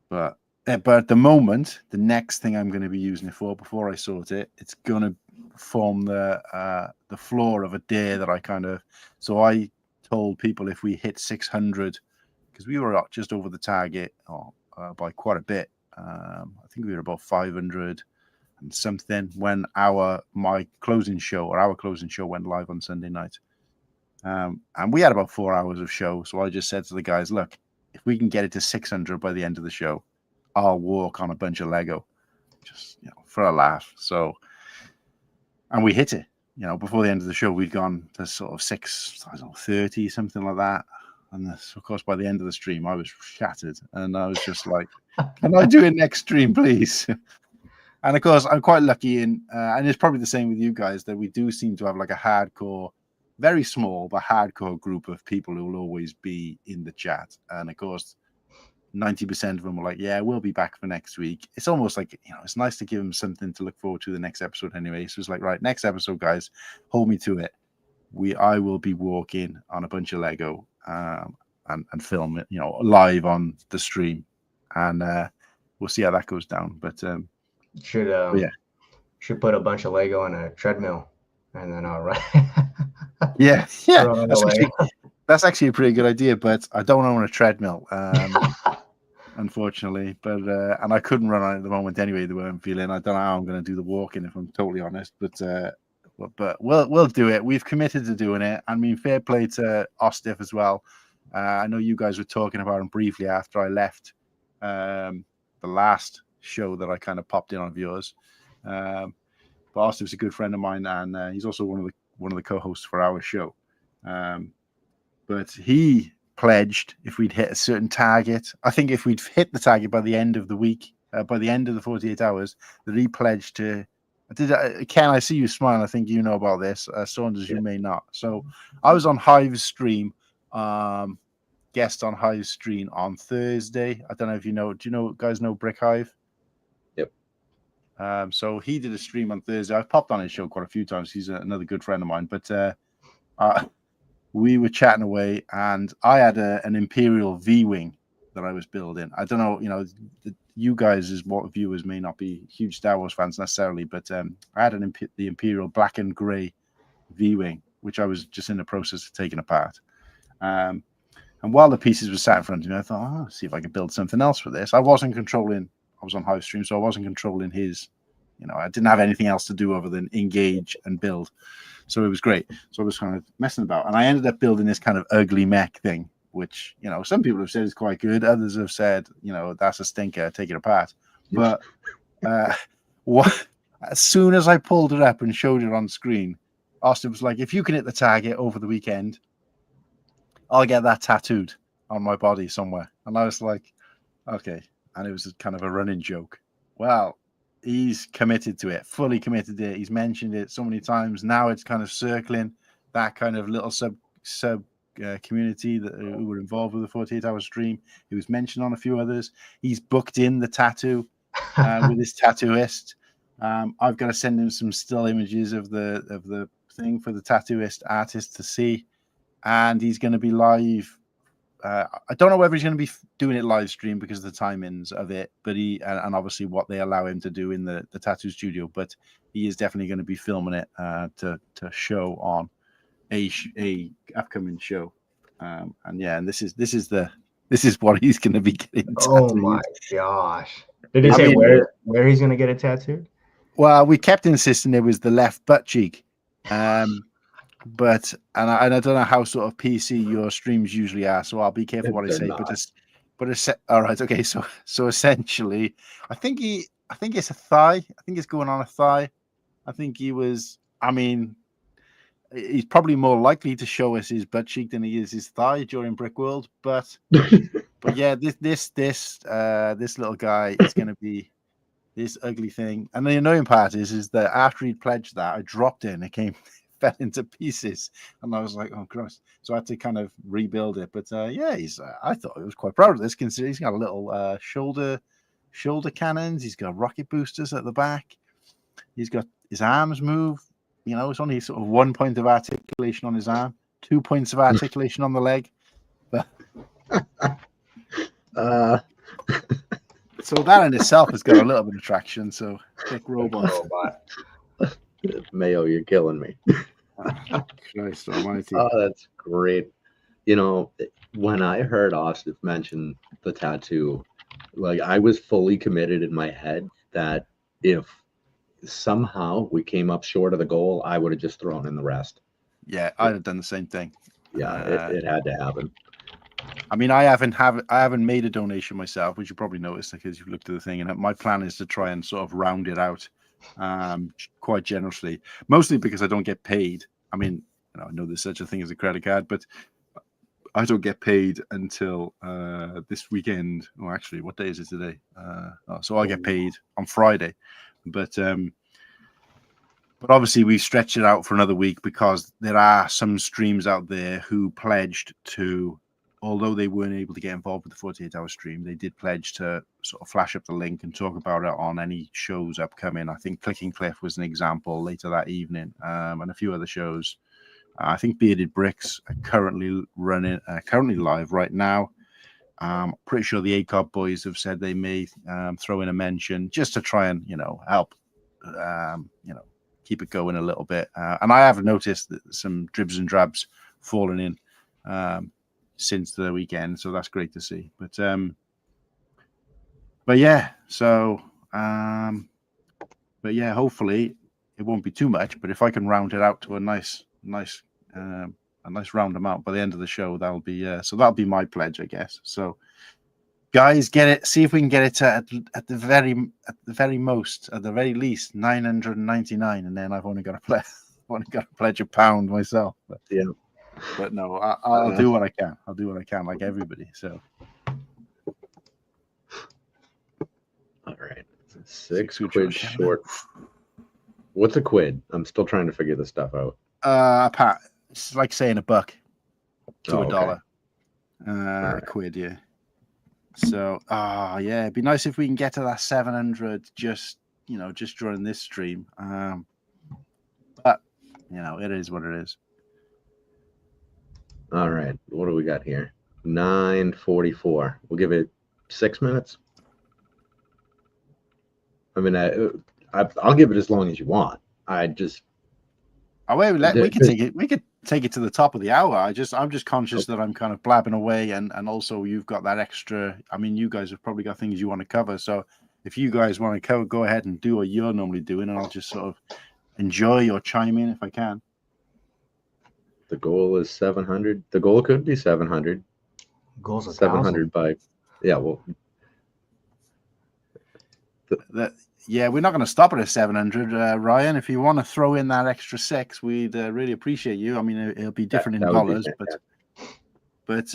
But at the moment, the next thing I'm going to be using it for, before I sort it, it's going to form the floor of a day that so I told people if we hit 600, because we were just over the target by quite a bit. I think we were about 500. something when my closing show went live on Sunday night. And we had about 4 hours of show. So I just said to the guys, look, if we can get it to 600 by the end of the show, I'll walk on a bunch of Lego, just, for a laugh. So, and we hit it, before the end of the show, we'd gone to sort of 630, something like that. And this, of course, by the end of the stream, I was shattered. And I was just like, can I do it next stream, please? And of course, I'm quite lucky and it's probably the same with you guys, that we do seem to have like a hardcore, very small, but hardcore group of people who will always be in the chat. And of course, 90% of them were like, yeah, we'll be back for next week. It's almost like, it's nice to give them something to look forward to the next episode anyway. So it's like, right, next episode, guys, hold me to it. I will be walking on a bunch of Lego and film it, live on the stream. And we'll see how that goes down. But should put a bunch of Lego on a treadmill and then I'll run. Yeah. That's actually a pretty good idea, but I don't own a treadmill, unfortunately. But and I couldn't run on it at the moment anyway, the way I'm feeling. I don't know how I'm going to do the walking, if I'm totally honest. But we'll do it. We've committed to doing it. I mean, fair play to Ostif as well. I know you guys were talking about him briefly after I left the last show that I kind of popped in on viewers. But Ostif's a good friend of mine, and he's also one of the co-hosts for our show. But he pledged if we'd hit a certain target, I think if we'd hit the target by the end of the week, by the end of the 48 hours, that he pledged to. Ken, I see you smiling. I think you know about this. Saunders, you may not. So I was on Hive's stream, guest on Hive's stream on Thursday. I don't know if you know. Do you guys know Brickheadz? Yep. So he did a stream on Thursday. I've popped on his show quite a few times. He's another good friend of mine. But we were chatting away, and I had an Imperial V-Wing that I was building. I don't know, you guys as what viewers may not be huge Star Wars fans necessarily, but I had the Imperial black and grey V-Wing, which I was just in the process of taking apart. And while the pieces were sat in front of me, I thought, see if I could build something else with this. I was on Hive stream, so I wasn't controlling his, I didn't have anything else to do other than engage and build. So it was great. So I was kind of messing about, and I ended up building this kind of ugly mech thing, which, some people have said is quite good. Others have said, that's a stinker, take it apart. But as soon as I pulled it up and showed it on screen, Austin was like, if you can hit the target over the weekend, I'll get that tattooed on my body somewhere. And I was like, okay. And it was kind of a running joke. Well, he's committed to it, fully committed to it. He's mentioned it so many times. Now it's kind of circling that kind of little sub community who were involved with the 48-hour stream. He was mentioned on a few others. He's booked in the tattoo with his tattooist. I've got to send him some still images of the thing for the tattooist artist to see, and he's going to be live. I don't know whether he's going to be doing it live stream because of the timings of it, but and obviously what they allow him to do in the tattoo studio. But he is definitely going to be filming it to show on a upcoming show. And this is what he's going to be getting. Oh my gosh! Did he say where he's going to get it tattooed? Well, we kept insisting it was the left butt cheek. But I don't know how sort of PC your streams usually are, so I'll be careful what I say. Not. But it's all right. Okay, so essentially, I think it's a thigh. I think it's going on a thigh. I think he was. I mean, he's probably more likely to show us his butt cheek than he is his thigh during Brick World. But yeah, this little guy is going to be this ugly thing. And the annoying part is that after he'd pledged that, I dropped it and it fell into pieces, and I was like, oh Christ. So I had to kind of rebuild it. But yeah, I thought I was quite proud of this, considering he's got a little shoulder cannons, he's got rocket boosters at the back, he's got his arms move, it's only sort of 1 point of articulation on his arm, 2 points of articulation on the leg. So that in itself has got a little bit of traction. So big robot. Mayo, you're killing me. Christ almighty. Oh, that's great. When I heard Austin mention the tattoo, like I was fully committed in my head that if somehow we came up short of the goal, I would have just thrown in the rest. Yeah, I'd have done the same thing. Yeah, it had to happen. I mean, I haven't made a donation myself, which you probably noticed because you've looked at the thing. And my plan is to try and sort of round it out quite generously, mostly because I don't get paid. I mean, I know there's such a thing as a credit card, but I don't get paid until this weekend. Oh, actually, what day is it today? So I get paid on Friday, but obviously we've stretched it out for another week because there are some streams out there who pledged to, although they weren't able to get involved with the 48-hour stream, they did pledge to sort of flash up the link and talk about it on any shows upcoming. I think Clicking Cliff was an example later that evening, and a few other shows. I think Bearded Bricks are currently live right now. Pretty sure the ACOB boys have said they may throw in a mention just to try and help keep it going a little bit. And I have noticed that some dribs and drabs falling in since the weekend, so that's great to see. But yeah, so hopefully it won't be too much. But if I can round it out to a nice round amount by the end of the show, that'll be my pledge, I guess. So guys, get it, see if we can get it to at the very least 999, and then I've only got to pledge £1 myself. But no, I'll do what I can. I'll do what I can, like everybody. So all right, 6 quid short. What's a quid? I'm still trying to figure this stuff out. Pat, it's like saying a buck to $1. Okay. Right. A quid, yeah. So, yeah, it'd be nice if we can get to that 700 just during this stream. But it is what it is. All right, what do we got here? 9:44. We'll give it 6 minutes. I mean, I'll give it as long as you want. I just. Oh wait, we could take it. We could take it to the top of the hour. I'm just conscious that I'm kind of blabbing away, and also you've got that extra. I mean, you guys have probably got things you want to cover. So if you guys want to cover, go ahead and do what you're normally doing, and I'll just sort of enjoy or chime in if I can. The goal is 700. The goal could be 700. Goals of 700 by, yeah. Well, yeah, we're not going to stop it at 700, Ryan. If you want to throw in that extra 6, we'd really appreciate you. I mean, it'll be different in dollars, but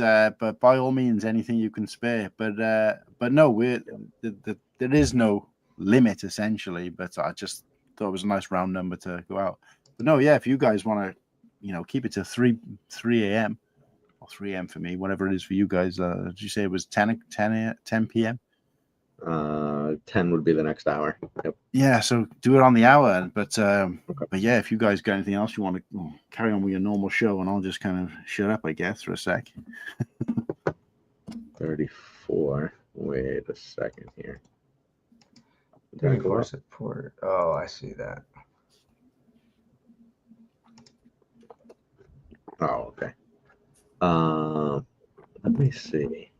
by all means, anything you can spare. But no, there is no limit essentially. But I just thought it was a nice round number to go out. But no, yeah, if you guys want to, keep it to 3 a.m. or 3 a.m. for me, whatever it is for you guys. Did you say it was 10 p.m.? 10 would be the next hour. Yep. Yeah, so do it on the hour. But yeah, if you guys got anything else you want to carry on with your normal show, and I'll just kind of shut up, I guess, for a sec. 34. Wait a second here. 34 support. Oh, I see that. Oh, okay. Let me see.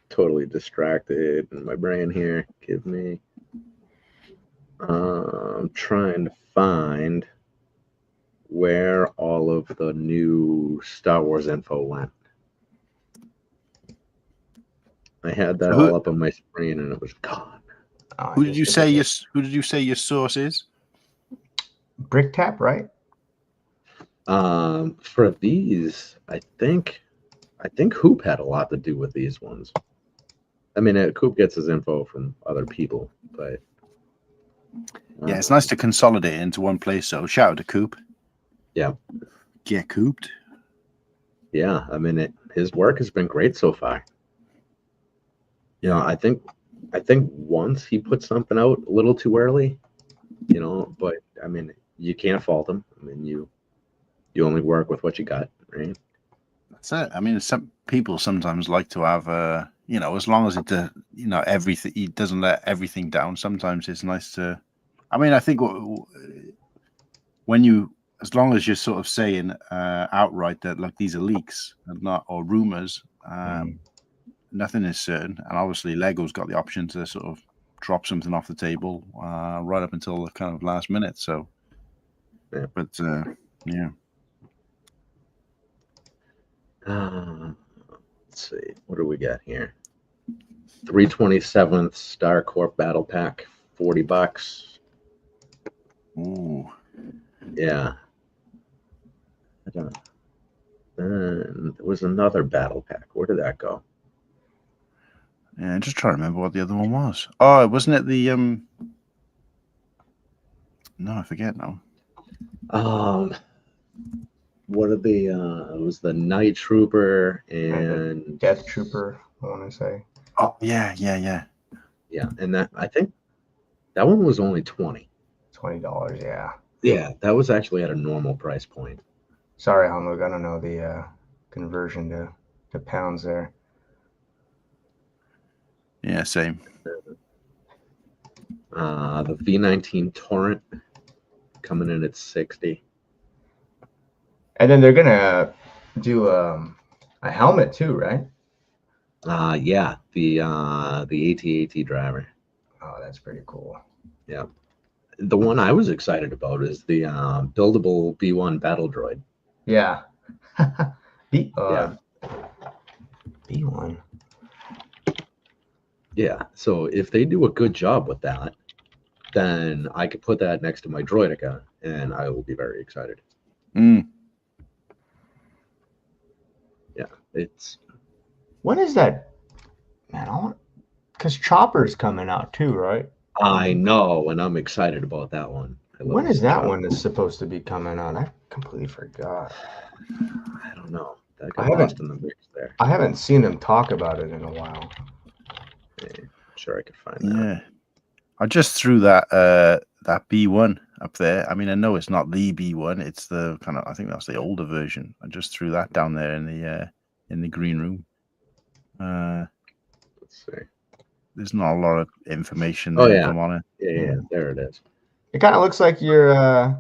Totally distracted in my brain here. Give me. I'm trying to find where all of the new Star Wars info went. I had that all up on my screen and it was gone. Who did you say your source is? Bricktap, right? For these, I think Hoop had a lot to do with these ones. I mean, Coop gets his info from other people, but yeah, it's nice to consolidate into one place. So shout out to Coop. Yeah, get cooped. Yeah, I mean, his work has been great so far. I think once he put something out a little too early, but I mean, you can't fault him. I mean, you only work with what you got, right? That's it. I mean, some people sometimes like to have as long as it everything, he doesn't let everything down. Sometimes it's nice to. I mean, I think as long as you're sort of saying outright that like these are leaks and not or rumors, nothing is certain. And obviously, Lego's got the option to sort of drop something off the table right up until the kind of last minute. So, Yeah. But yeah. Let's see. What do we got here? 327th Star Corp Battle Pack, $40. Ooh. Yeah. Then there was another battle pack. Where did that go? Yeah, I'm just trying to remember what the other one was. Oh, wasn't it the No, I forget now. What are the it was the Night Trooper and Death Trooper, I want to say. Oh yeah. Yeah, and that I think that one was only $20. Yeah. Yeah, that was actually at a normal price point. Sorry, Hanlug, I don't know the conversion to pounds there. Yeah, same. The V19 Torrent coming in at $60. And then they're gonna do a helmet too, right? Yeah, the AT-AT driver. Oh, that's pretty cool. Yeah. The one I was excited about is the buildable B1 battle droid. Yeah. Yeah. B1. Yeah. So if they do a good job with that, then I could put that next to my Droideka, and I will be very excited. Yeah. It's. When is that? Man, because Chopper's coming out too, right? I know, and I'm excited about that one. When is that one that's supposed to be coming out? I completely forgot. I don't know. That got lost in the mix there. I haven't seen them talk about it in a while. Okay. I'm sure I could find that. Yeah. I just threw that that B1 up there. I mean, I know it's not the B1. It's the kind of, I think that's the older version. I just threw that down there in the green room. Let's see. There's not a lot of information there. Oh yeah. If I'm on it. Yeah, there it is. It kind of looks like your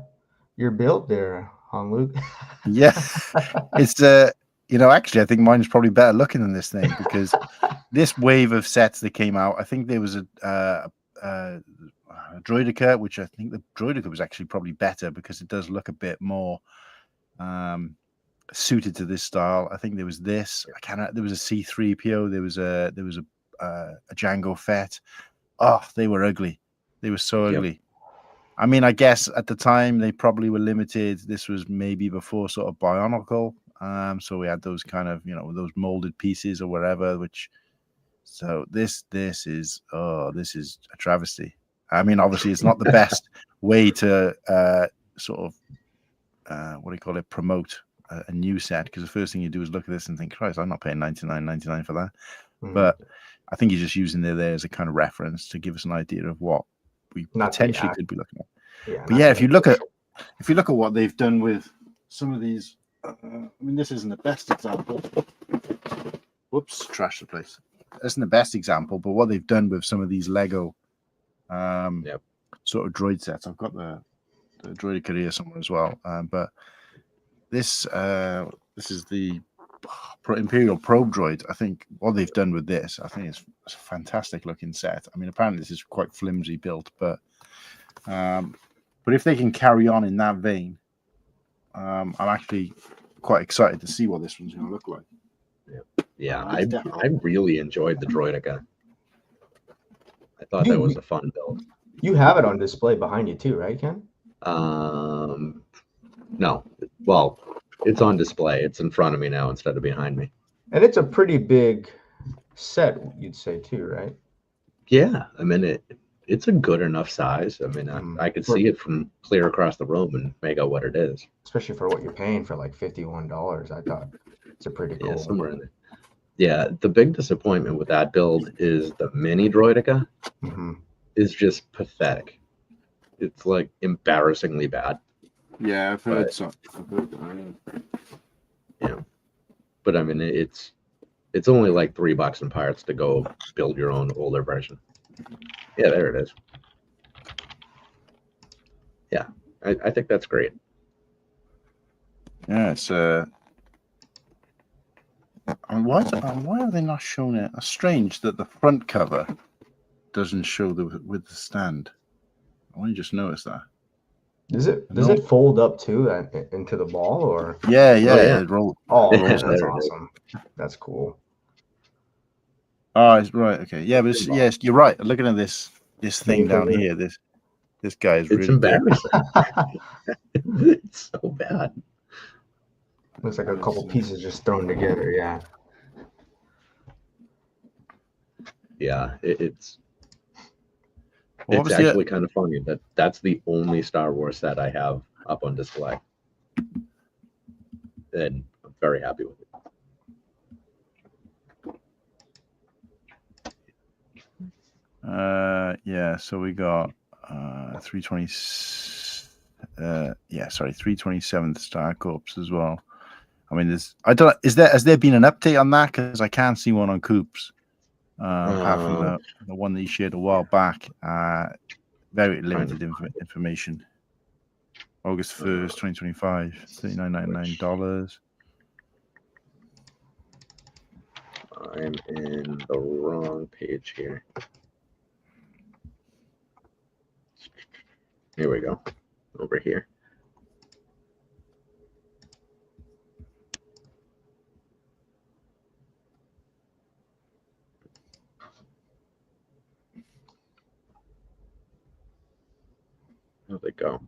build there, Hanlug. Yeah, it's actually I think mine's probably better looking than this thing, because this wave of sets that came out, I think there was a Droideka, which I think the Droideka was actually probably better because it does look a bit more suited to this style. I think there was this. There was a C-3PO. There was a Jango Fett. Oh, they were ugly. They were so ugly. I mean, I guess at the time they probably were limited. This was maybe before sort of Bionicle. So we had those kind of, those molded pieces or whatever, so this is a travesty. I mean, obviously it's not the best way to promote a new set, because the first thing you do is look at this and think, Christ, I'm not paying $99.99 for that. Mm-hmm. But I think you're just using it there as a kind of reference to give us an idea of what we potentially could be looking at. Yeah, but yeah, if you look at what they've done with some of these, I mean, this isn't the best example. Whoops, trash the place. This isn't the best example, but what they've done with some of these Lego sort of droid sets. I've got the Droideka here somewhere as well, but this is the Imperial Probe droid. I think what they've done with this, I think it's a fantastic looking set. I mean, apparently this is quite flimsy built, but if they can carry on in that vein, I'm actually quite excited to see what this one's going to look like. Yeah, I really enjoyed the Droideka. I thought that was a fun build. You have it on display behind you too, right, Ken? No. Well, it's on display. It's in front of me now instead of behind me. And it's a pretty big set, you'd say too, right? Yeah, I mean it's a good enough size. I mean, I could see it from clear across the room and make out what it is. Especially for what you're paying for like $51. I thought it's a pretty cool. Yeah, somewhere in there. Yeah, the big disappointment with that build is the mini Droideka is just pathetic. It's like embarrassingly bad. Yeah, I've heard so. Yeah, but I mean it's only like $3 in parts to go build your own older version. Yeah, there it is. Yeah, I think that's great. Yeah, it's why are they not showing it? It's strange that the front cover doesn't show with the stand. I only just noticed that. Does it fold up too into the ball or? Yeah. yeah. It rolls. Oh, Yeah, that's there it is. awesome. That's cool. Oh, it's right. Okay. Yeah, but yes, you're right. Looking at this thing down here, this guy is It's really good. embarrassing. It's so bad. Looks like a couple pieces just thrown together. Yeah. Yeah, it's What it's was the- actually kind of funny that that's the only Star Wars set I have up on display, and I'm very happy with it. Yeah, so we got 327th Star Corps as well. I mean, has there been an update on that? Because I can't see one on Coops, apart from the one that you shared a while back. Very limited information. August 1st, 2025, $39.99. I'm in the wrong page here. Here we go. Over here. Where'd they go?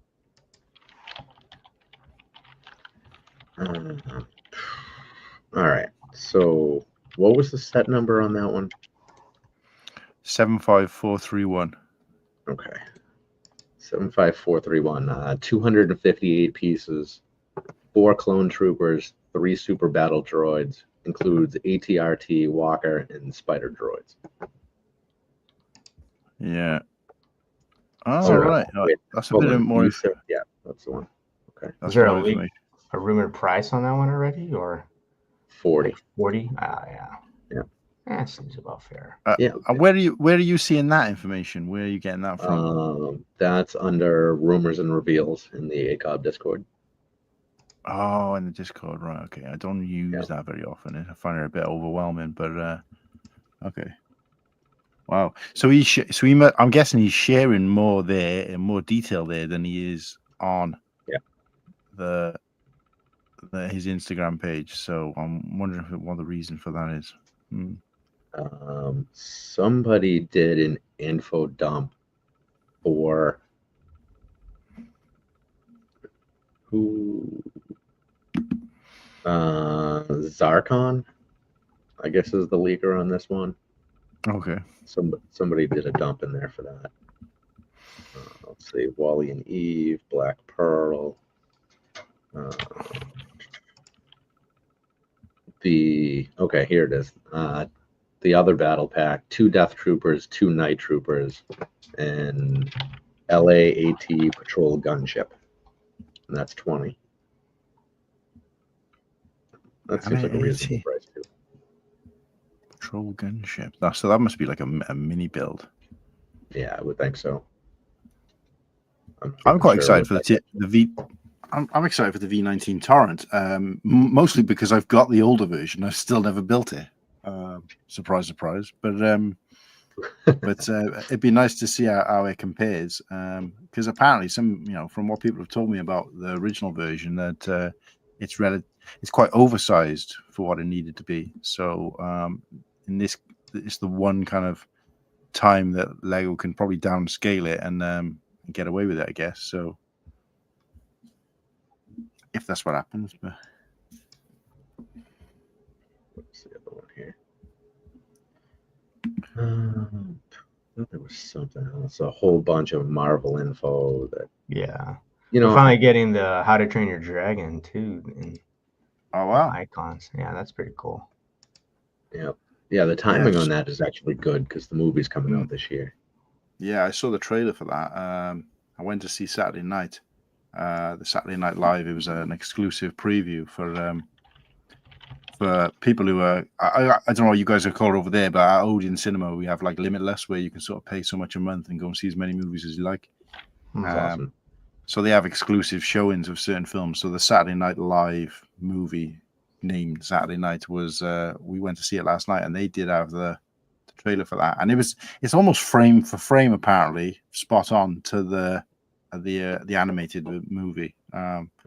All right. So what was the set number on that one? 75431. Okay. 75431. 258 pieces, 4 clone troopers, 3 super battle droids, includes ATRT, Walker, and spider droids. Yeah. Oh, So, right. wait, That's a hold bit on. more. Yeah, that's the one. Okay. That's Is there more information. a rumored price on that one already, or 40. 40? Yeah. Yeah. That seems about fair. Yeah. Where are you seeing that information? Where are you getting that from? That's under rumors and reveals in the ACOB Discord. Oh, in the Discord, right? Okay, I don't use that very often. I find it a bit overwhelming, but okay. Wow. So I'm guessing he's sharing more there and more detail there than he is on his Instagram page. So I'm wondering what the reason for that is. Somebody did an info dump for who? Zarkon, I guess, is the leaker on this one. Okay. Somebody did a dump in there for that. Let's see, Wally and Eve, Black Pearl. Okay, here it is. The other battle pack: 2 Death Troopers, 2 Night Troopers, and LA-AT patrol gunship. And that's 20. That seems like a reasonable price too. Patrol gunship. So that must be like a mini build. Yeah, I would think so. I'm quite excited for the V. I'm excited for the V19 Torrent, mostly because I've got the older version. I've still never built it. Surprise, surprise. But it'd be nice to see how it compares. Because apparently, from what people have told me about the original version, that it's quite oversized for what it needed to be. So in this, it's the one kind of time that Lego can probably downscale it and get away with it, I guess. So if that's what happens, but what's the other one here? There was something else. A whole bunch of Marvel info that we're finally getting the How to Train Your Dragon too. Oh wow, icons. Yeah, that's pretty cool. Yeah, the timing on that is actually good because the movie's coming out this year. Yeah, I saw the trailer for that. I went to see Saturday Night. The Saturday Night Live. It was an exclusive preview for people who are. I don't know what you guys are called over there, but at Odeon Cinema we have like Limitless, where you can sort of pay so much a month and go and see as many movies as you like. That's awesome. So they have exclusive showings of certain films. So the Saturday Night Live movie named Saturday Night was we went to see it last night, and they did have the trailer for that, and it's almost frame for frame, apparently spot on to the animated movie.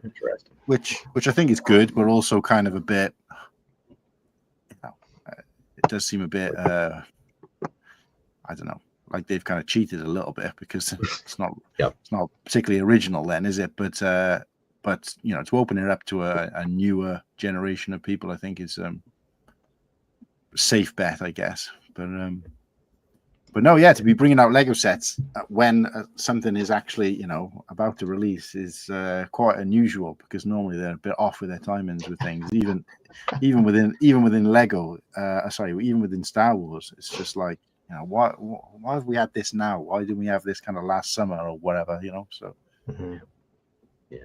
Interesting. Which I think is good, but also kind of a bit, it does seem a bit, I don't know, like they've kind of cheated a little bit, because it's not it's not particularly original then, is it? But to open it up to a newer generation of people, I think is safe bet, I guess. But no, yeah, to be bringing out Lego sets when something is actually about to release is quite unusual, because normally they're a bit off with their timings with things. Even within Lego, even within Star Wars, it's just like, why have we had this now? Why didn't we have this kind of last summer or whatever? So yeah,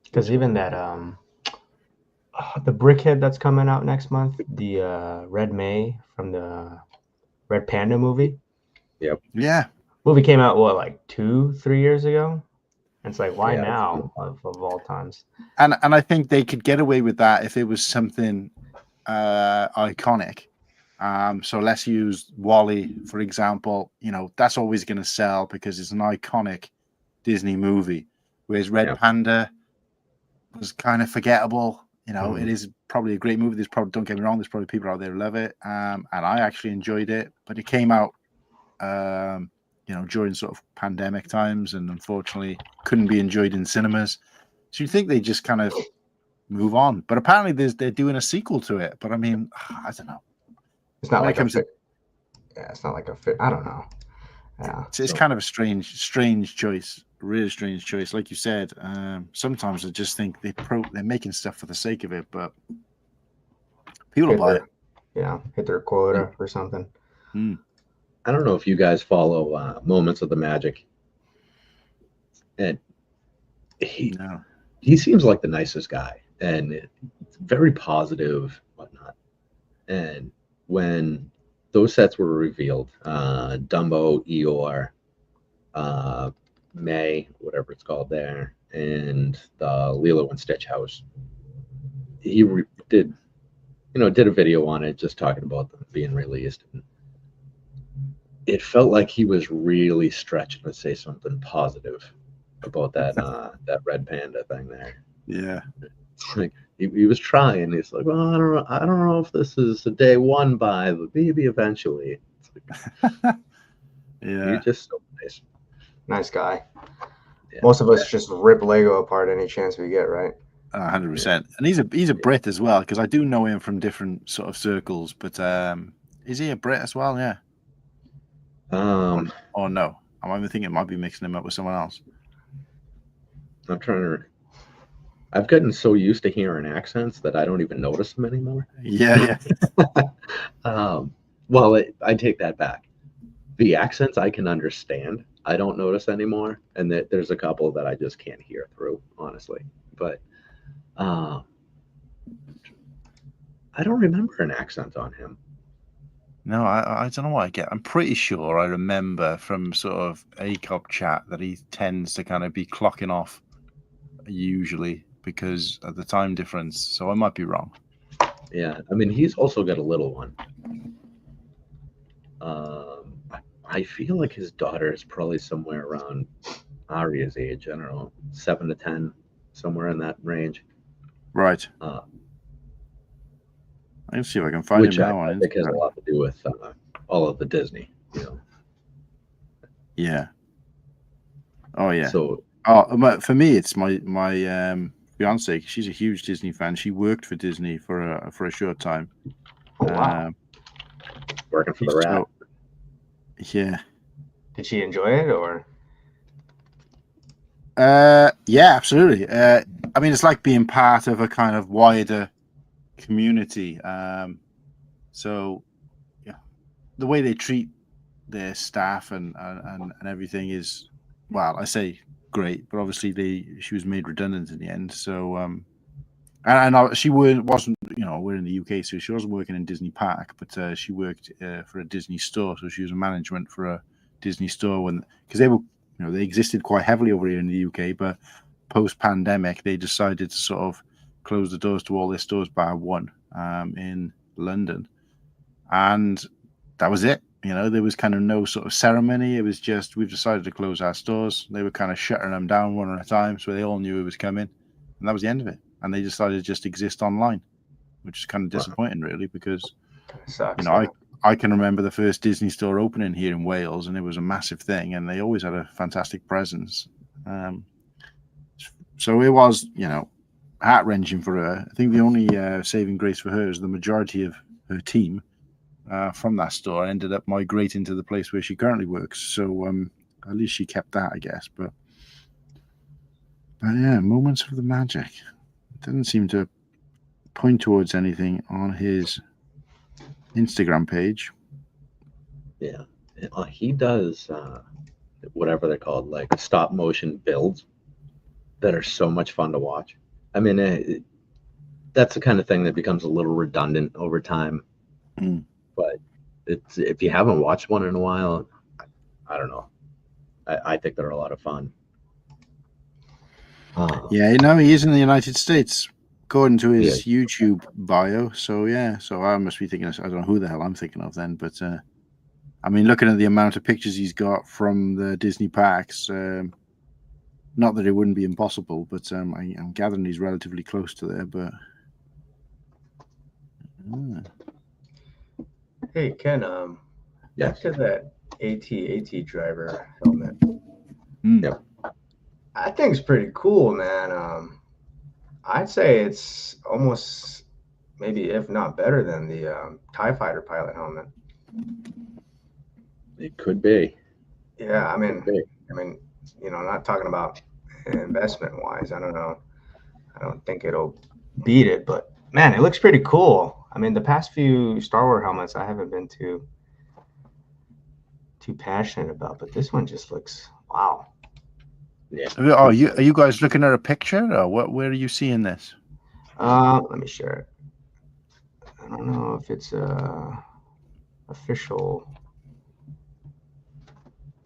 because even that the Brickhead that's coming out next month, the Red May from the Red Panda movie. Yep. Yeah. Movie came out like 2-3 years ago. And it's like, why Yeah, now of all times? And I think they could get away with that if it was something iconic. So let's use Wall-E, for example. That's always going to sell because it's an iconic Disney movie. Whereas Red Panda was kind of forgettable. It is probably a great movie. Don't get me wrong, there's probably people out there who love it. And I actually enjoyed it, but it came out during sort of pandemic times, and unfortunately couldn't be enjoyed in cinemas. So you think they just kind of move on, but apparently they're doing a sequel to it. But I mean, I don't know. It's not like it's not like a fit. I don't know. Yeah, it's kind of a strange choice, really strange choice. Like you said, sometimes I just think they're making stuff for the sake of it, but people will buy it. Yeah, hit their quota or something. I don't know if you guys follow Moments of the Magic, and he seems like the nicest guy and very positive, whatnot. And when those sets were revealed, Dumbo, Eeyore, May, whatever it's called there, and the Lilo and Stitch house, he did a video on it, just talking about them being released. And it felt like he was really stretching to say something positive about that that Red Panda thing there. Yeah, it's like he was trying. He's like, well, I don't know if this is a day one buy, but maybe eventually. It's like, yeah, you're just so nice. Nice guy. Yeah. Most of us just rip Lego apart any chance we get, right? 100%. And he's a Brit as well, because I do know him from different sort of circles. But is he a Brit as well? Yeah. Or no? I'm even thinking it might be mixing him up with someone else. I'm trying to. I've gotten so used to hearing accents that I don't even notice them anymore. Yeah. Well, I take that back. The accents I can understand, I don't notice anymore, and there's a couple that I just can't hear through, honestly. But I don't remember an accent on him. No, I don't know what I get. I'm pretty sure I remember from sort of ACOP chat that he tends to kind of be clocking off usually because of the time difference. So I might be wrong. Yeah, I mean, he's also got a little one. I feel like his daughter is probably somewhere around Aria's age. I don't know, 7 to 10, somewhere in that range. Right. Let's see if I can find him now. I think has a lot to do with all of the Disney, Yeah. Oh yeah. So, for me, it's my fiance. She's a huge Disney fan. She worked for Disney for a short time. Oh wow. Working for the rat. Yeah. Did she enjoy it or? Yeah, absolutely. I mean, it's like being part of a kind of wider community. So yeah, the way they treat their staff and everything is, well, I say great, but obviously she was made redundant in the end. So and she wasn't, we're in the UK, so she wasn't working in Disney Park, but she worked for a Disney store. So she was a management for a Disney store because they were, they existed quite heavily over here in the UK, but post-pandemic they decided to sort of close the doors to all their stores bar one in London. And that was it. You know, there was kind of no sort of ceremony. It was just, we've decided to close our stores. They were kind of shutting them down one at a time, so they all knew it was coming, and that was the end of it. And they decided to just exist online, which is kind of disappointing, really, because Sucks, you know, I can remember the first Disney store opening here in Wales, and it was a massive thing, and they always had a fantastic presence. So it was, you know, heart-wrenching for her. I think the only saving grace for her is the majority of her team from that store ended up migrating to the place where she currently works. So at least she kept that, I guess. But yeah, moments of the magic. It didn't seem to point towards anything on his Instagram page. Yeah, he does whatever they're called, like stop motion builds that are so much fun to watch. I mean, that's the kind of thing that becomes a little redundant over time. But it's, if you haven't watched one in a while, I don't know. I think they're a lot of fun. Yeah, you know, he is in the United States, according to his YouTube bio. So yeah, so I must be thinking, I don't know who the hell I'm thinking of then, but I mean, looking at the amount of pictures he's got from the Disney parks, not that it wouldn't be impossible, but I'm gathering he's relatively close to there. But Hey Ken, back to that AT driver helmet. Yep. I think it's pretty cool, man. I'd say it's almost, maybe if not better than the TIE Fighter pilot helmet. It could be. Yeah, I mean, you know, not talking about investment wise. I don't know. I don't think it'll beat it, but man, it looks pretty cool. I mean, the past few Star Wars helmets I haven't been too passionate about, but this one just looks wow. Yeah. are you guys looking at a picture, or what? Where are you seeing this? Let me share it. I don't know if it's official.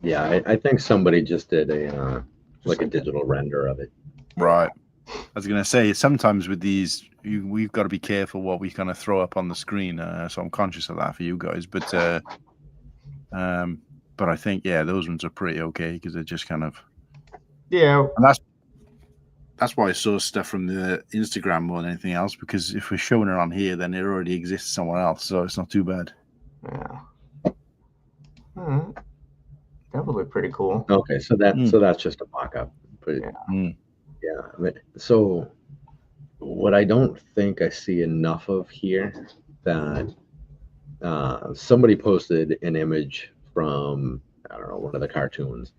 Yeah, I think somebody just did a like a digital render of it. Right. I was going to say, sometimes with these, we've got to be careful what we kind of throw up on the screen. So I'm conscious of that for you guys. But I think, yeah, those ones are pretty okay because they're just kind of. Yeah. And that's why I saw stuff from the Instagram more than anything else, because if we're showing it on here, then it already exists somewhere else. So it's not too bad. Yeah. All right. That would look pretty cool. Okay, so that's just a mock-up. But yeah, I mean, so what I don't think I see enough of here, that somebody posted an image from, I don't know, one of the cartoons.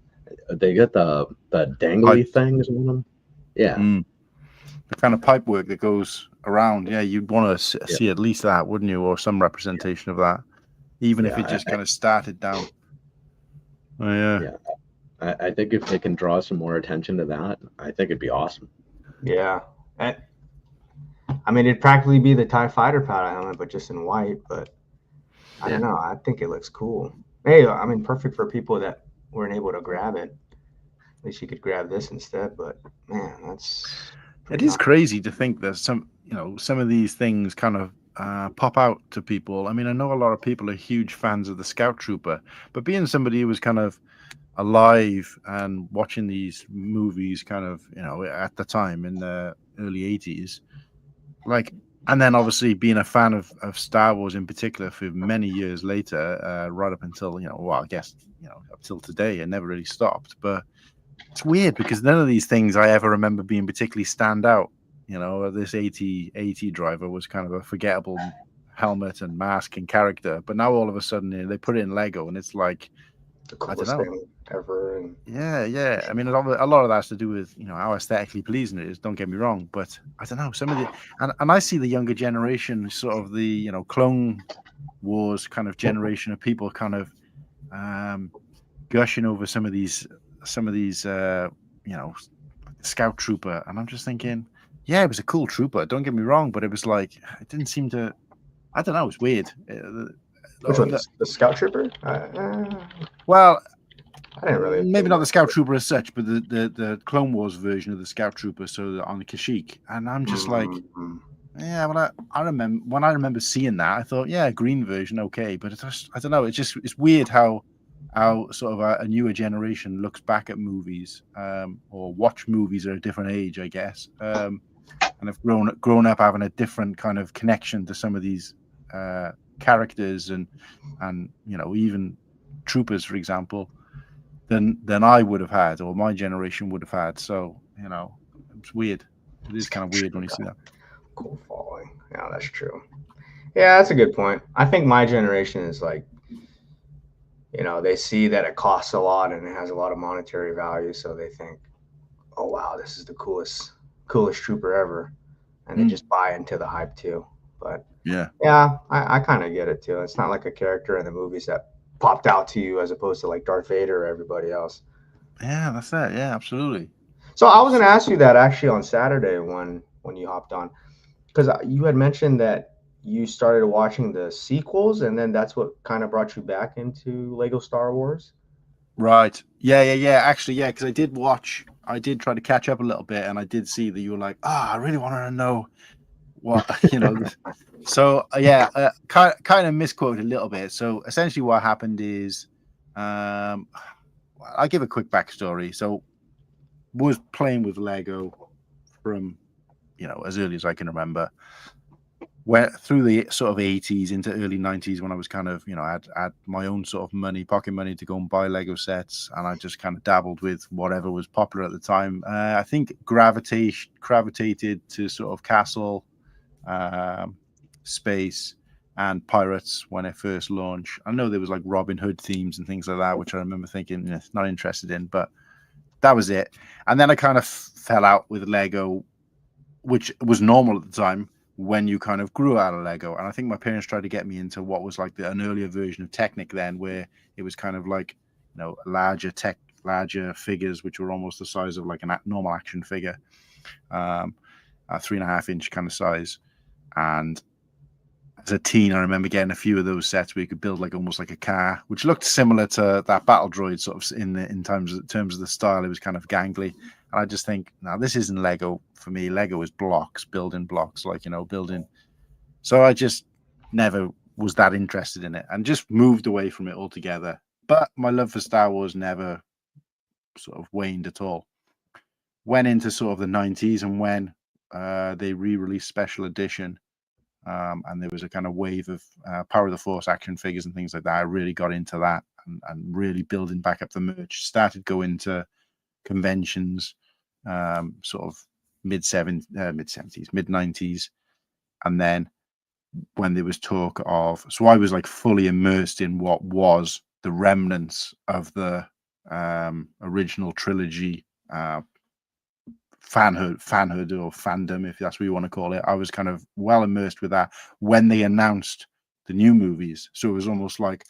They got the dangly things on them. Yeah. The kind of pipe work that goes around. Yeah, you'd want to see at least that, wouldn't you? Or some representation of that, even if it just kind of started down. Oh, yeah. I think if they can draw some more attention to that, I think it'd be awesome. Yeah. I mean, it'd practically be the TIE Fighter pilot helmet, but just in white. But I don't know. I think it looks cool. Hey, I mean, perfect for people that weren't able to grab it. At least you could grab this instead. But man, it is crazy to think that some of these things kind of pop out to people. I mean, I know a lot of people are huge fans of the Scout Trooper, but being somebody who was kind of alive and watching these movies kind of, at the time in the early 80s, like, and then obviously being a fan of Star Wars in particular for many years later, right up until, I guess, up till today, it never really stopped. But it's weird because none of these things I ever remember being particularly stand out. This AT driver was kind of a forgettable helmet and mask and character, but now all of a sudden they put it in Lego and it's like, the coolest thing ever. And yeah. I mean, a lot of that has to do with how aesthetically pleasing it is. Don't get me wrong, but I don't know, some of the and I see the younger generation, sort of the Clone Wars kind of generation of people, kind of gushing over some of these Scout Trooper, and I'm just thinking, yeah, it was a cool trooper. Don't get me wrong, but it was like it didn't seem to. I don't know. It's weird. Which one? The Scout Trooper? Well, I didn't really. Maybe not the Scout Trooper as such, but the Clone Wars version of the Scout Trooper, so on Kashyyyk. And I'm just like, Yeah, well, I remember when I remember seeing that, I thought, yeah, green version, okay, but it's just, I don't know, it's weird how sort of a newer generation looks back at movies, or watch movies at a different age, I guess, and have grown up having a different kind of connection to some of these characters and even troopers, for example, than I would have had, or my generation would have had. So it's weird. It is kind of weird when you see that. Cool falling. Yeah, that's true. Yeah, that's a good point. I think my generation is like, they see that it costs a lot and it has a lot of monetary value, so they think, oh wow, this is the coolest trooper ever, and they just buy into the hype too. But yeah, I kind of get it too. It's not like a character in the movies that popped out to you as opposed to like Darth Vader or everybody else. Yeah, that's that. Yeah, absolutely. So I was going to ask you that actually on Saturday when you hopped on, because you had mentioned that you started watching the sequels, and then that's what kind of brought you back into Lego Star Wars. Right. Yeah. Actually, yeah, because I did try to catch up a little bit, and I did see that you were like, I really wanted to know what, So, kind of misquoted a little bit. So essentially what happened is, I'll give a quick backstory. So was playing with Lego from, as early as I can remember. Went through the sort of 80s into early 90s when I was kind of, I had my own sort of money, pocket money to go and buy Lego sets. And I just kind of dabbled with whatever was popular at the time. I think gravitated to sort of Castle, Space, and Pirates when it first launched. I know there was like Robin Hood themes and things like that, which I remember thinking, not interested in, but that was it. And then I kind of fell out with Lego, which was normal at the time when you kind of grew out of Lego. And I think my parents tried to get me into what was like an earlier version of Technic then, where it was kind of like, larger figures, which were almost the size of like a normal action figure, a 3.5-inch kind of size. And as a teen, I remember getting a few of those sets where you could build like almost like a car, which looked similar to that Battle Droid sort of in terms of the style. It was kind of gangly. And I just think, now this isn't Lego for me. Lego is blocks, building blocks, building. So I just never was that interested in it and just moved away from it altogether. But my love for Star Wars never sort of waned at all. Went into sort of the 90s, and when they re-released Special Edition, and there was a kind of wave of Power of the Force action figures and things like that, I really got into that and really building back up the merch. Started going to conventions, sort of mid-70s, mid-90s. And then when there was talk of, so I was like fully immersed in what was the remnants of the original trilogy, fanhood or fandom, if that's what you want to call it. I was kind of well immersed with that when they announced the new movies. So it was almost like,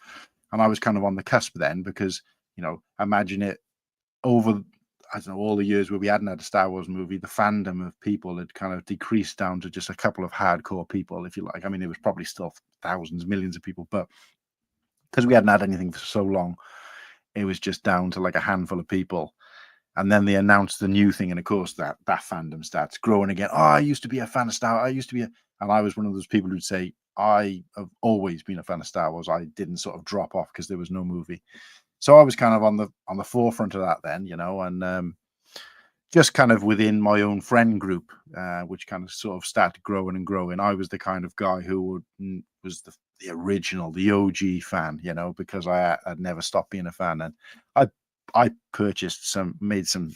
and I was kind of on the cusp then, because, imagine it over, I don't know, all the years where we hadn't had a Star Wars movie, the fandom of people had kind of decreased down to just a couple of hardcore people, if you like. I mean, it was probably still thousands, millions of people, but because we hadn't had anything for so long, it was just down to like a handful of people. And then they announced the new thing, and of course that fandom starts growing again. I used to be a fan of Star Wars. And I was one of those people who'd say, I have always been a fan of Star Wars. I didn't sort of drop off because there was no movie. So I was kind of on the forefront of that then, and just kind of within my own friend group, which kind of sort of started growing and growing. I was the kind of guy who was the original, the OG fan, because I had never stopped being a fan. And I made some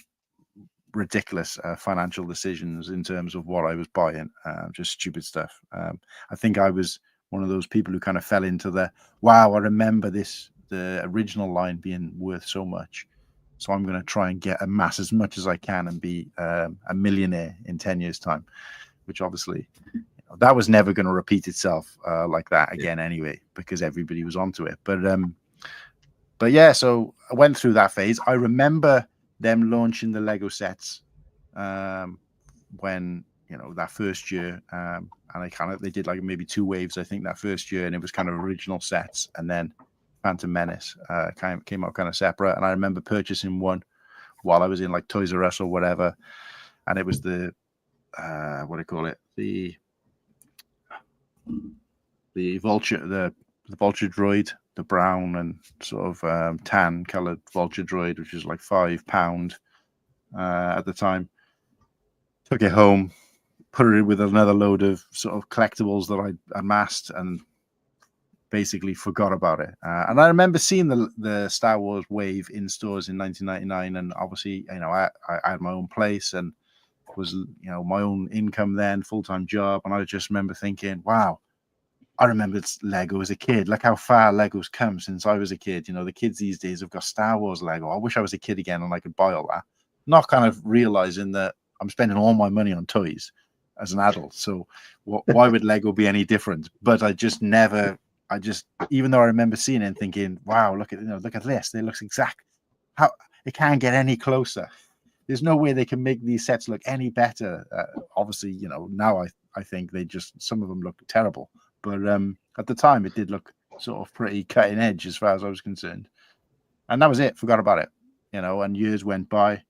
ridiculous financial decisions in terms of what I was buying, just stupid stuff. I think I was one of those people who kind of fell into I remember the original line being worth so much, so I'm going to try and amass as much as I can and be a millionaire in 10 years time, which obviously that was never going to repeat itself like that again anyway, because everybody was onto it. But yeah, so I went through that phase. I remember them launching the Lego sets when, that first year, and they did like maybe 2 waves, I think, that first year, and it was kind of original sets, and then Phantom Menace came out kind of separate. And I remember purchasing one while I was in like Toys R Us or whatever, and it was the what do you call it, the the vulture droid, the brown and sort of tan colored vulture droid, which was like £5 at the time. Took it home, put it with another load of sort of collectibles that I amassed, and basically forgot about it. And I remember seeing the Star Wars wave in stores in 1999, and obviously, I had my own place and was, my own income then, full-time job, and I just remember thinking, wow, I remembered Lego as a kid. Look how far Lego's come since I was a kid. The kids these days have got Star Wars Lego. I wish I was a kid again and I could buy all that. Not kind of realizing that I'm spending all my money on toys as an adult. So why would Lego be any different? But even though I remember seeing it and thinking, wow, look at this. It looks exact. How it can't get any closer. There's no way they can make these sets look any better. Obviously, now I think some of them look terrible. But at the time, it did look sort of pretty cutting edge as far as I was concerned. And that was it. Forgot about it. And years went by.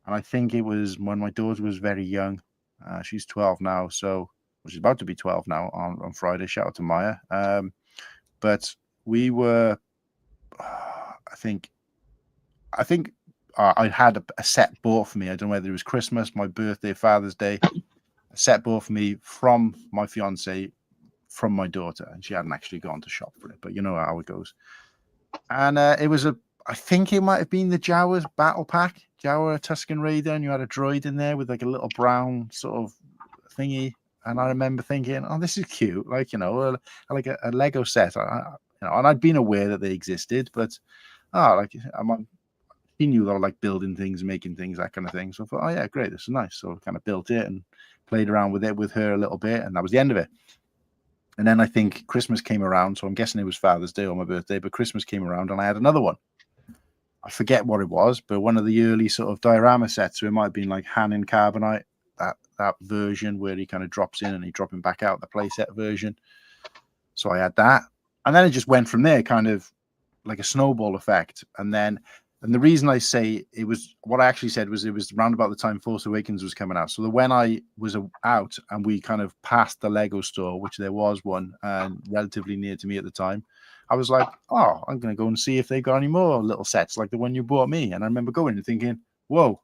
And I think it was when my daughter was very young. She's 12 now. So she's about to be 12 now on Friday. Shout out to Maya. But we were, I think I had a set bought for me. I don't know whether it was Christmas, my birthday, Father's Day. A set bought for me from my fiance, from my daughter, and she hadn't actually gone to shop for it, but you know how it goes. And it was I think it might have been the Jawa's battle pack, Jawa Tusken Raider, and you had a droid in there with like a little brown sort of thingy. And I remember thinking, oh, this is cute, like like a Lego set. And I'd been aware that they existed, but he knew that I like building things, making things, that kind of thing. So I thought, oh yeah, great, this is nice. So I kind of built it and played around with it with her a little bit, and that was the end of it. And then I think Christmas came around, so I'm guessing it was Father's Day or my birthday, but Christmas came around and I had another one. I forget what it was, but one of the early sort of diorama sets, so it might have been like Han in Carbonite, that version where he kind of drops in and he dropping back out, the playset version. So I had that. And then it just went from there, kind of like a snowball effect. And the reason I say it was, what I actually said was, it was around about the time Force Awakens was coming out. So when I was out and we kind of passed the Lego store, which there was one relatively near to me at the time, I was like, oh, I'm going to go and see if they got any more little sets like the one you bought me. And I remember going and thinking, whoa,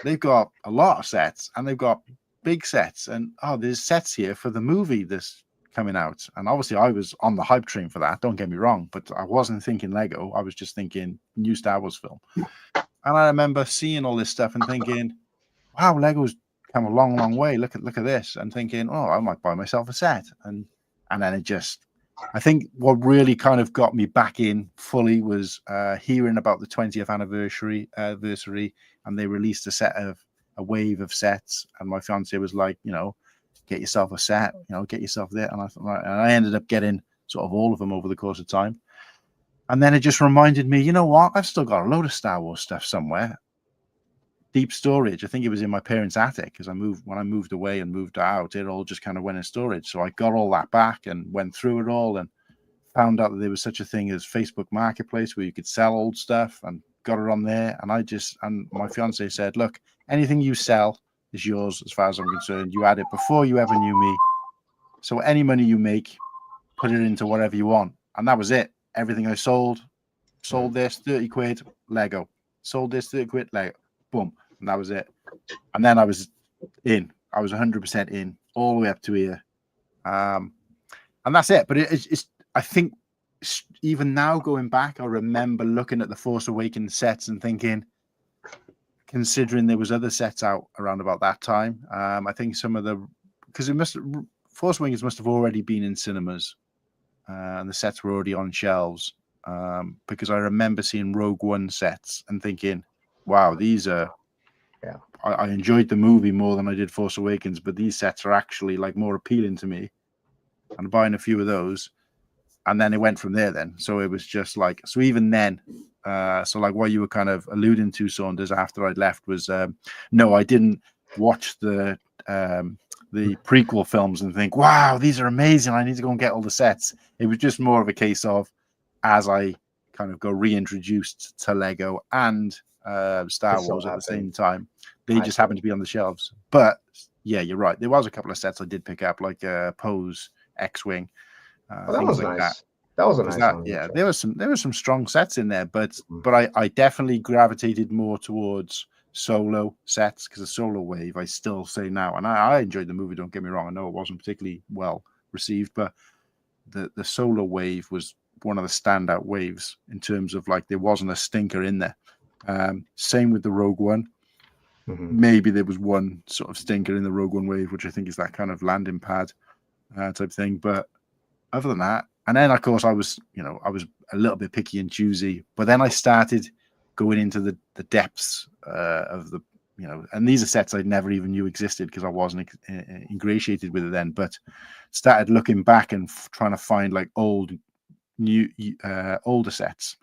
they've got a lot of sets and they've got big sets. And, oh, there's sets here for the movie that's coming out. And obviously I was on the hype train for that, don't get me wrong, but I wasn't thinking Lego. I was just thinking new Star Wars film. And I remember seeing all this stuff and thinking, wow, Lego's come a long, long way. Look at this. And thinking, oh, I might buy myself a set. And then it just, I think what really kind of got me back in fully was hearing about the 20th anniversary, and they released a wave of sets. And my fiance was like, get yourself a set, get yourself there. And I ended up getting sort of all of them over the course of time. And then it just reminded me, you know what? I've still got a load of Star Wars stuff somewhere. Deep storage. I think it was in my parents' attic because when I moved away and moved out, it all just kind of went in storage. So I got all that back and went through it all and found out that there was such a thing as Facebook Marketplace where you could sell old stuff, and got it on there. And my fiance said, look, anything you sell is yours as far as I'm concerned. You had it before you ever knew me. So any money you make, put it into whatever you want. And that was it. Everything I sold this, 30 quid, Lego. Sold this, 30 quid, Lego. Boom. And that was it. And then I was in. I was 100% in all the way up to here. And that's it. But it's I think even now going back, I remember looking at the Force Awakens sets and thinking, considering there was other sets out around about that time, I think Force Awakens must have already been in cinemas, and the sets were already on shelves, because I remember seeing Rogue One sets and thinking, wow, these are, yeah, I enjoyed the movie more than I did Force Awakens, but these sets are actually like more appealing to me, and buying a few of those. And then it went from there then. So it was just like, so even then, so like what you were kind of alluding to, Saunders, after I'd left was, no, I didn't watch the prequel films and think, wow, these are amazing, I need to go and get all the sets. It was just more of a case of, as I kind of go reintroduced to Lego and Star Wars at the same time, they just happened to be on the shelves. But yeah, you're right. There was a couple of sets I did pick up, like Poe's X-Wing. Oh, that things was like that. nice. That was a Because nice that, one. yeah, there was some strong sets in there, but Mhm. I definitely gravitated more towards solo sets, because the solo wave, I still say now, and I enjoyed the movie, don't get me wrong, I know it wasn't particularly well received, but the solo wave was one of the standout waves in terms of, like, there wasn't a stinker in there. Same with the Rogue One. Maybe there was one sort of stinker in the Rogue One wave, which I think is that kind of landing pad type thing, but other than that, and then of course I was a little bit picky and choosy, but then I started going into the depths of the, and these are sets I never even knew existed because I wasn't ingratiated with it then, but started looking back and trying to find like older sets,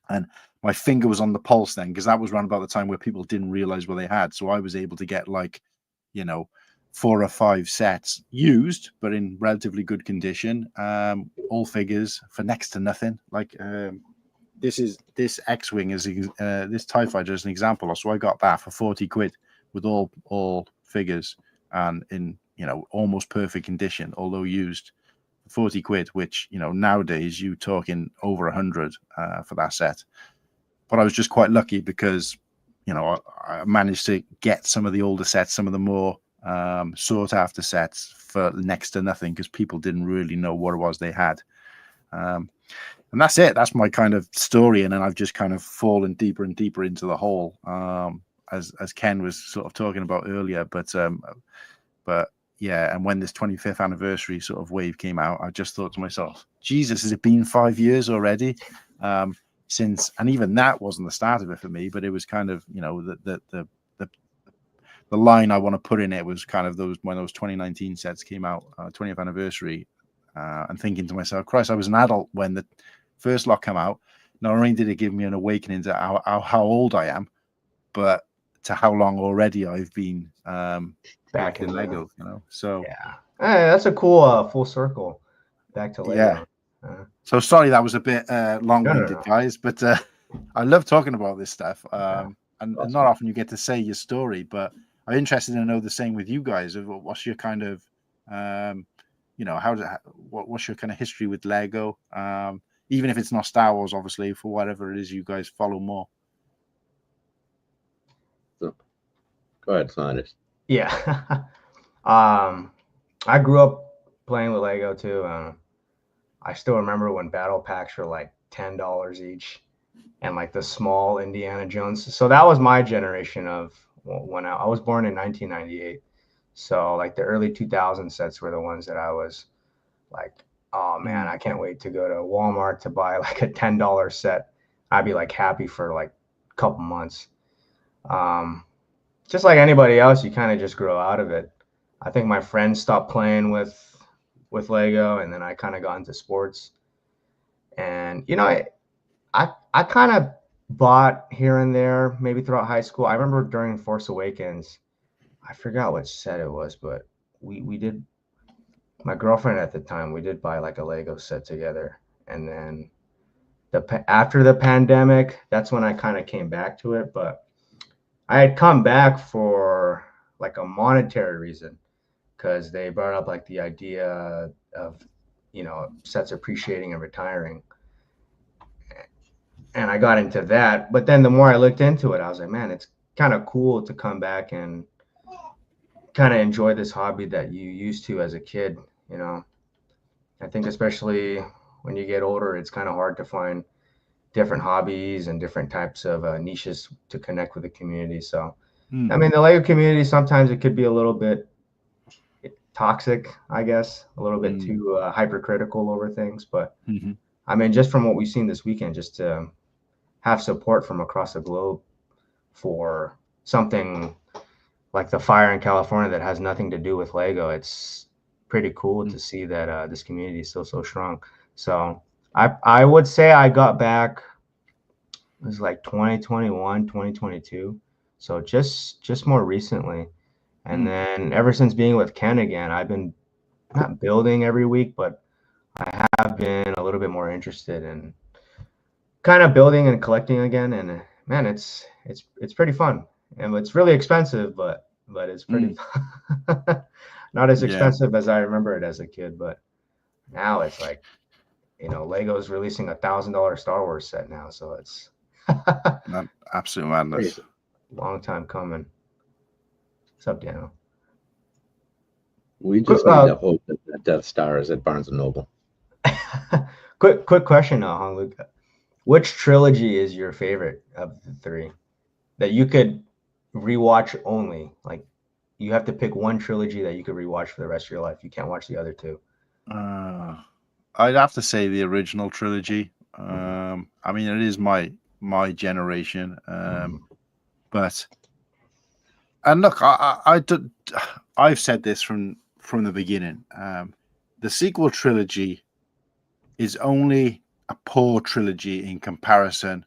and my finger was on the pulse then, because that was around about the time where people didn't realize what they had, so I was able to get, like, 4 or 5 sets used but in relatively good condition, all figures for next to nothing. Like, this X-wing is this TIE fighter is an example. So I got that for 40 quid with all figures and in almost perfect condition, although used. 40 quid, which nowadays you talking over 100 for that set. But I was just quite lucky because I managed to get some of the older sets, some of the more sought after sets for next to nothing, because people didn't really know what it was they had. And that's it. That's my kind of story. And then I've just kind of fallen deeper and deeper into the hole, as Ken was sort of talking about earlier. But yeah, and when this 25th anniversary sort of wave came out, I just thought to myself, Jesus, has it been 5 years already? Since, and even that wasn't the start of it for me, but it was kind of, the line I want to put in it was kind of when those 2019 sets came out, 20th anniversary, and thinking to myself, Christ, I was an adult when the first lot came out. Not only did it give me an awakening to how old I am, but to how long already I've been back in Lego, So yeah, hey, that's a cool full circle back to Lego. Yeah. So sorry that was a bit long-winded, No. guys, but I love talking about this stuff. And not often you get to say your story, but I'm interested to know the same with you guys. What's your kind of, what's your kind of history with Lego? Even if it's not Star Wars, obviously, for whatever it is you guys follow more. So, go ahead, Saunders. Yeah. I grew up playing with Lego too. I still remember when battle packs were like $10 each, and like the small Indiana Jones. So that was my generation of when I was born in 1998. So like the early 2000 sets were the ones that I was like, oh man, I can't wait to go to Walmart to buy like a $10 set. I'd be like happy for like a couple months. Just like anybody else, you kind of just grow out of it. I think my friends stopped playing with Lego, and then I kind of got into sports. And I kind of bought here and there, maybe throughout high school. I remember during Force Awakens, I forgot which set it was, but we did. My girlfriend at the time, we did buy like a Lego set together, and then after the pandemic, that's when I kind of came back to it. But I had come back for like a monetary reason, because they brought up like the idea of sets appreciating and retiring, and I got into that. But then the more I looked into it, I was like, man, it's kind of cool to come back and kind of enjoy this hobby that you used to as a kid. I think especially when you get older, it's kind of hard to find different hobbies and different types of niches to connect with the community. So, I mean, the Lego community, sometimes it could be a little bit toxic, I guess, a little bit too hypercritical over things. But I mean, just from what we've seen this weekend, just to have support from across the globe for something like the fire in California that has nothing to do with Lego, it's pretty cool to see that this community is still so strong. So I would say I got back, it was like 2021, 2022. So just more recently. And then ever since being with Ken again, I've been not building every week, but I have been a little bit more interested in kind of building and collecting again. And man, it's pretty fun. And it's really expensive, but it's pretty fun. Not as expensive as I remember it as a kid, but Now it's like, Lego's releasing $1,000 Star Wars set now, so it's Not absolute madness. Crazy. long time coming. What's up, Daniel? We just need to hope that the Death Star is at Barnes and Noble. quick question, Hong Luke. Which trilogy is your favorite of the three that you could rewatch only? Like, you have to pick one trilogy that you could rewatch for the rest of your life. You can't watch the other two. I'd have to say the original trilogy. I mean, it is my generation, but and look, I've said this from the beginning. The sequel trilogy is only a poor trilogy in comparison,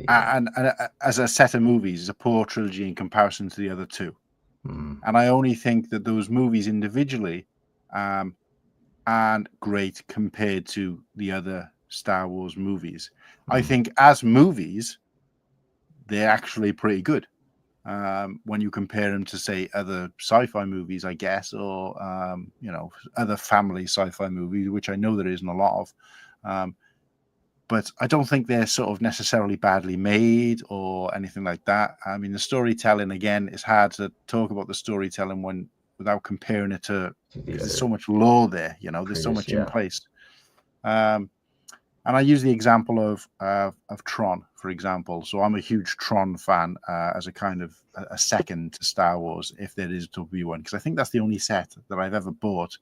and as a set of movies, is a poor trilogy in comparison to the other two. And I only think that those movies individually aren't great compared to the other Star Wars movies. I think as movies, they're actually pretty good. When you compare them to, say, other sci-fi movies, I guess, or other family sci-fi movies, which I know there isn't a lot of. But I don't think they're sort of necessarily badly made or anything like that. I mean, the storytelling, again, it's hard to talk about the storytelling without comparing it to, because there's so much lore there, there's so much in place. And I use the example of Tron, for example. So I'm a huge Tron fan as a kind of a second to Star Wars, if there is to be one, because I think that's the only set that I've ever bought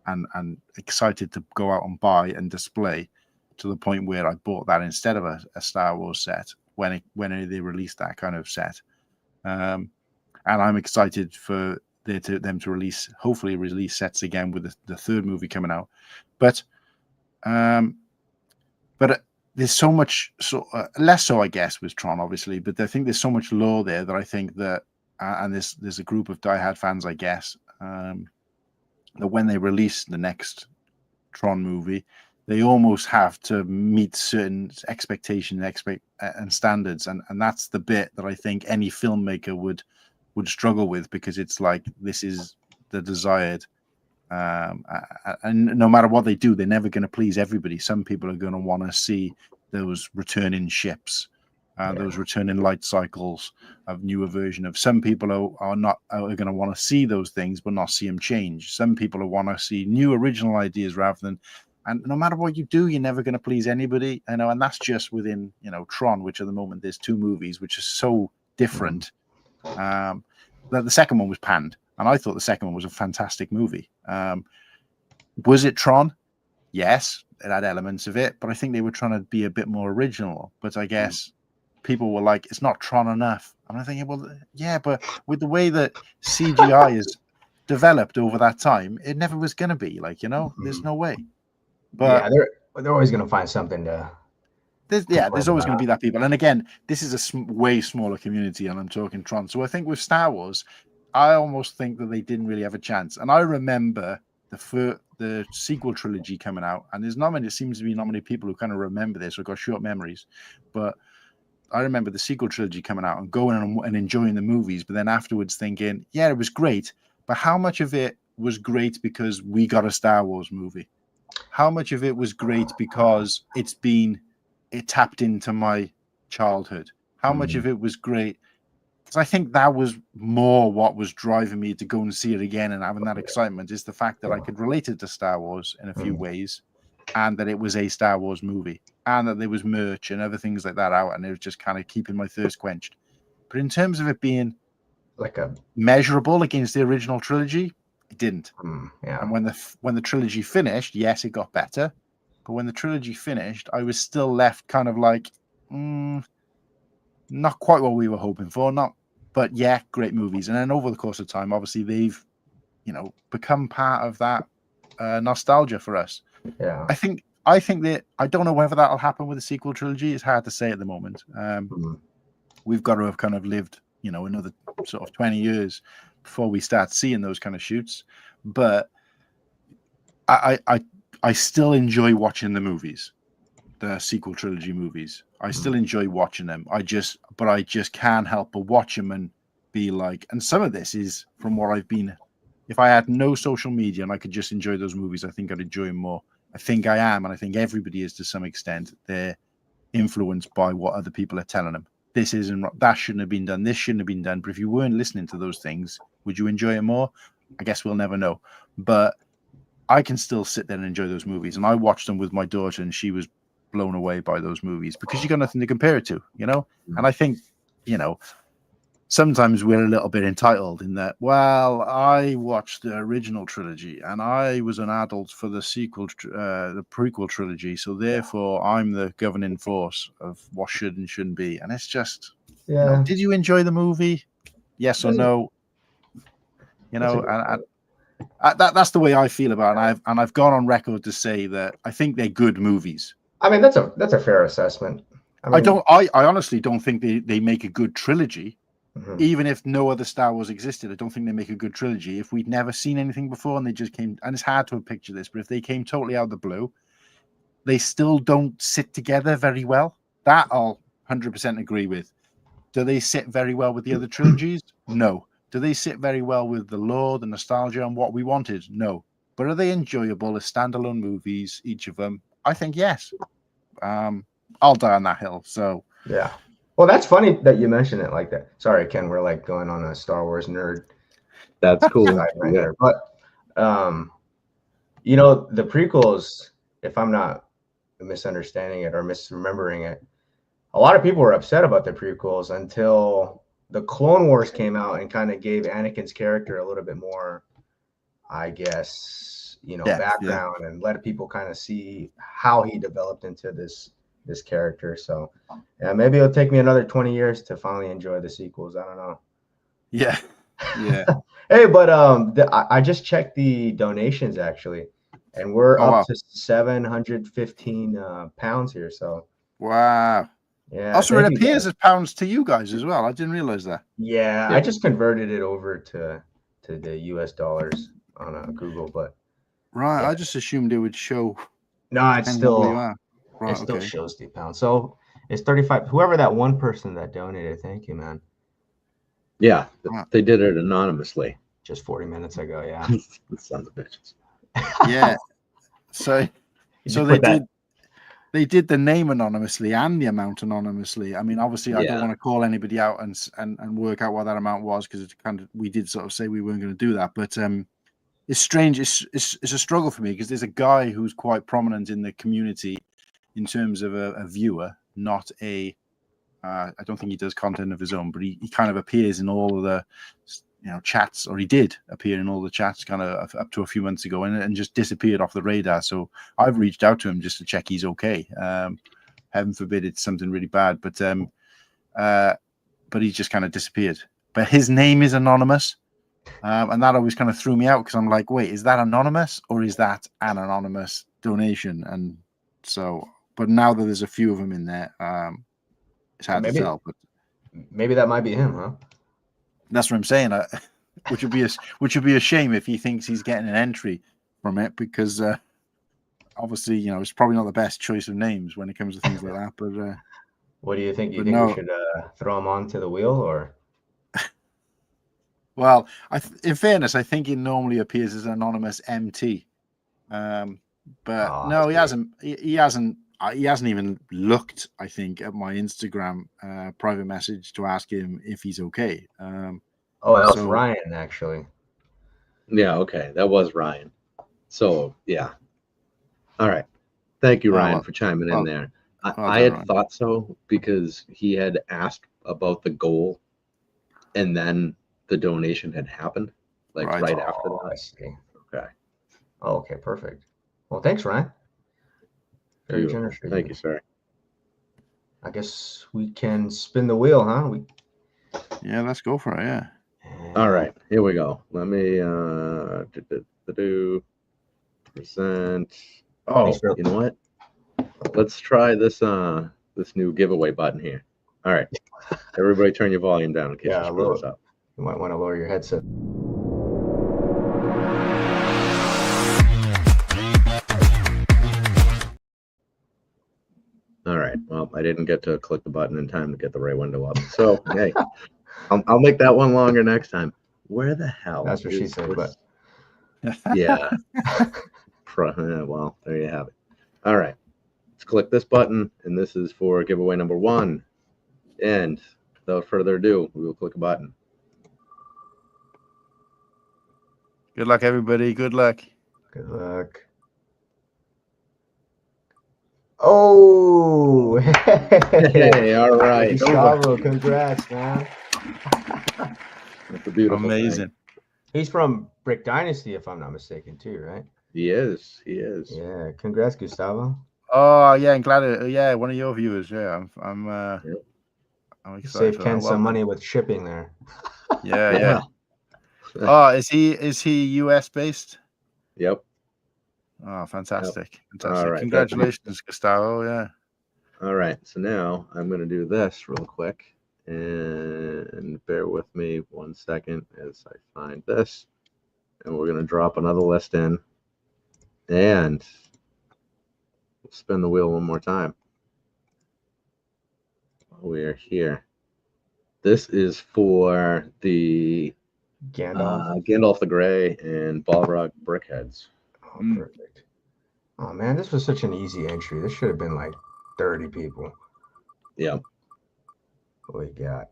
and excited to go out and buy and display, to the point where I bought that instead of a Star Wars set when they released that kind of set. And I'm excited for them to hopefully release sets again with the third movie coming out. But there's so much, less so, I guess, with Tron, obviously. But I think there's so much lore there that I think that, and there's a group of diehard fans, I guess, that when they release the next Tron movie, they almost have to meet certain expectations and standards, and that's the bit that I think any filmmaker would struggle with, because it's like, this is the desired, and no matter what they do, they're never going to please everybody. Some people are going to want to see those returning ships, those returning light cycles, of newer version of. Some people are going to want to see those things but not see them change. Some people want to see new original ideas rather than. And no matter what you do, you're never going to please anybody, and that's just within, Tron, which at the moment there's two movies which are so different. That the second one was panned, and I thought the second one was a fantastic movie. Was it Tron? Yes, it had elements of it, but I think they were trying to be a bit more original. But I guess people were like, it's not Tron enough. And I'm thinking, well, yeah, but with the way that CGI is developed over that time, it never was going to be like, there's no way. But yeah, they're always going to find something to. There's always going to be that people. And again, this is a way smaller community, and I'm talking Tron. So I think with Star Wars, I almost think that they didn't really have a chance. And I remember the sequel trilogy coming out, and it seems to be not many people who kind of remember this or got short memories. But I remember the sequel trilogy coming out and going and enjoying the movies, but then afterwards thinking, yeah, it was great, but how much of it was great because we got a Star Wars movie? How much of it was great because it tapped into my childhood? How much of it was great? Because I think that was more what was driving me to go and see it again and having that excitement, is the fact that I could relate it to Star Wars in a few ways, and that it was a Star Wars movie, and that there was merch and other things like that out, and it was just kind of keeping my thirst quenched. But in terms of it being like a measurable against the original trilogy, it didn't. Yeah. And when the trilogy finished, yes, it got better. But when the trilogy finished, I was still left kind of like, not quite what we were hoping for. But yeah, great movies. And then over the course of time, obviously they've, become part of that nostalgia for us. Yeah. I think that, I don't know whether that'll happen with the sequel trilogy. It's hard to say at the moment. We've got to have kind of lived, another sort of 20 years before we start seeing those kind of shoots. But I still enjoy watching the movies, the sequel trilogy movies. I still enjoy watching them. I just can't help but watch them and be like, and some of this is from what I've been if I had no social media and I could just enjoy those movies, I think I'd enjoy them more. I think I am, and I think everybody is to some extent. They're influenced by what other people are telling them. This isn't, that shouldn't have been done, this shouldn't have been done. But if you weren't listening to those things, would you enjoy it more? I guess we'll never know. But I can still sit there and enjoy those movies. And I watched them with my daughter, and she was blown away by those movies because you got nothing to compare it to, you know? And I think, you know, sometimes we're a little bit entitled in that, well, I watched the original trilogy and I was an adult for the sequel, the prequel trilogy. So therefore I'm the governing force of what should and shouldn't be. And it's just, you know, did you enjoy the movie? Yes or no? You know, and that's the way I feel about it. And I've gone on record to say that I think they're good movies. I mean, that's a fair assessment. I mean, I honestly don't think they make a good trilogy. Even if no other Star Wars existed, I don't think they make a good trilogy. If we'd never seen anything before and they just came, and it's hard to picture this, but if they came totally out of the blue, they still don't sit together very well. That I'll 100% agree with. Do they sit very well with the other trilogies? No. Do they sit very well with the lore, the nostalgia, and what we wanted? No. But are they enjoyable as standalone movies, each of them? I think yes. I'll die on that hill. So yeah. Well, that's funny that you mention it like that. Sorry, Ken, we're like going on a Star Wars nerd. That's cool. Right there. But you know, the prequels, if I'm not misunderstanding it or misremembering it, a lot of people were upset about the prequels until the Clone Wars came out and kind of gave Anakin's character a little bit more, I guess, you know, background and let people kind of see how he developed into this character. So yeah, maybe it'll take me another 20 years to finally enjoy the sequels. I don't know. Yeah. Hey, but I just checked the donations actually, and we're up to 715 pounds here. So wow. Yeah. Also, it appears as pounds to you guys as well. I didn't realize that. Yeah, I just converted it over to the US dollars on Google, but right. I just assumed it would show. No, it's still Right, it still shows the pound. So it's 35. Whoever that one person that donated, thank you, man. Yeah, they did it anonymously. Just 40 minutes ago, yeah. Sons of bitches. Yeah. So they did the name anonymously and the amount anonymously. I mean, obviously, I don't want to call anybody out and work out what that amount was because it's kind of, we did sort of say we weren't going to do that, but it's strange. It's a struggle for me because there's a guy who's quite prominent in the community in terms of a viewer, not a. I don't think he does content of his own, but he kind of appears in all of the, you know, chats, or he did appear in all the chats kind of up to a few months ago and just disappeared off the radar. So I've reached out to him just to check he's okay. Heaven forbid it's something really bad, but he's just kind of disappeared. But his name is anonymous. And that always kind of threw me out because I'm like, wait, is that anonymous or is that an anonymous donation? And so, but now that there's a few of them in there, it's hard to tell. But maybe that might be him, huh? That's what I'm saying. Which would be a shame if he thinks he's getting an entry from it, because obviously, you know, it's probably not the best choice of names when it comes to things like that. But what do you think? You think we should throw him onto the wheel, or? Well, in fairness, I think he normally appears as an anonymous MT, but no, he hasn't. He hasn't even looked, I think, at my Instagram private message to ask him if he's okay. That was Ryan, actually. Yeah, okay, that was Ryan. So yeah, all right. Thank you, Ryan, for chiming in there. I had thought so because he had asked about the goal, and then the donation had happened, like right after that. I see. Okay. Oh, okay, perfect. Well, thanks, Ryan. Very generous. Thank you, sir. I guess we can spin the wheel, huh? Yeah, let's go for it. Yeah. All right, here we go. Let me present. Oh, you know what? Let's try this this new giveaway button here. All right, everybody, turn your volume down in case you screw this up. You might want to lower your headset. All right. Well, I didn't get to click the button in time to get the right window up. So, hey, I'll make that one longer next time. Where the hell? That's what she said. But Yeah. Well, there you have it. All right. Let's click this button, and this is for giveaway number 1. And without further ado, we will click a button. Good luck, everybody. Good luck. Good luck. Oh, Hey, all right. Gustavo, congrats, man. That's a beautiful Amazing. thing. He's from Brick Dynasty, if I'm not mistaken, too, right? He is. He is. Yeah, congrats, Gustavo. Oh yeah, I'm glad. Yeah, one of your viewers. Yeah, I'm excited. Save for Ken that. some money with shipping there. Yeah. Oh, is he US based? Yep. Oh, fantastic. Fantastic. All right. Congratulations, Gustavo. Yeah. All right. So now I'm going to do this real quick. And bear with me 1 second as I find this. And we're going to drop another list in. And we'll spin the wheel one more time. We are here. This is for the Gandolf the Grey and Balrog Brickheadz. Oh, perfect. Oh, man, this was such an easy entry. This should have been like 30 people. Yeah. What we got?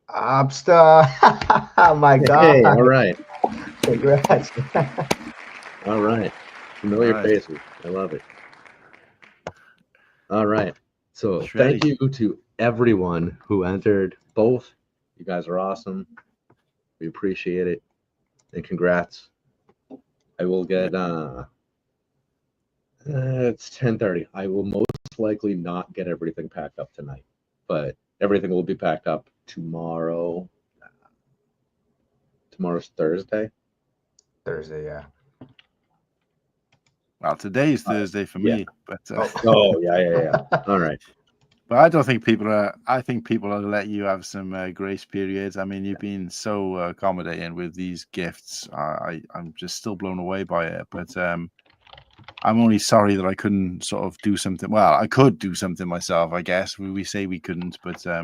Obsta. Oh, my God. Hey, all right. Congrats. All right. Familiar faces. I love it. All right. So thank you to everyone who entered both. You guys are awesome. We appreciate it. And congrats. I will get it's 10:30. I will most likely not get everything packed up tonight, but everything will be packed up tomorrow. Tomorrow's Thursday. Thursday, yeah. Well, today's Thursday for me, but yeah. All right. But I don't think people are. I think people will let you have some grace periods. I mean, you've been so accommodating with these gifts. I'm just still blown away by it. But I'm only sorry that I couldn't sort of do something. Well, I could do something myself, I guess. We say we couldn't, but I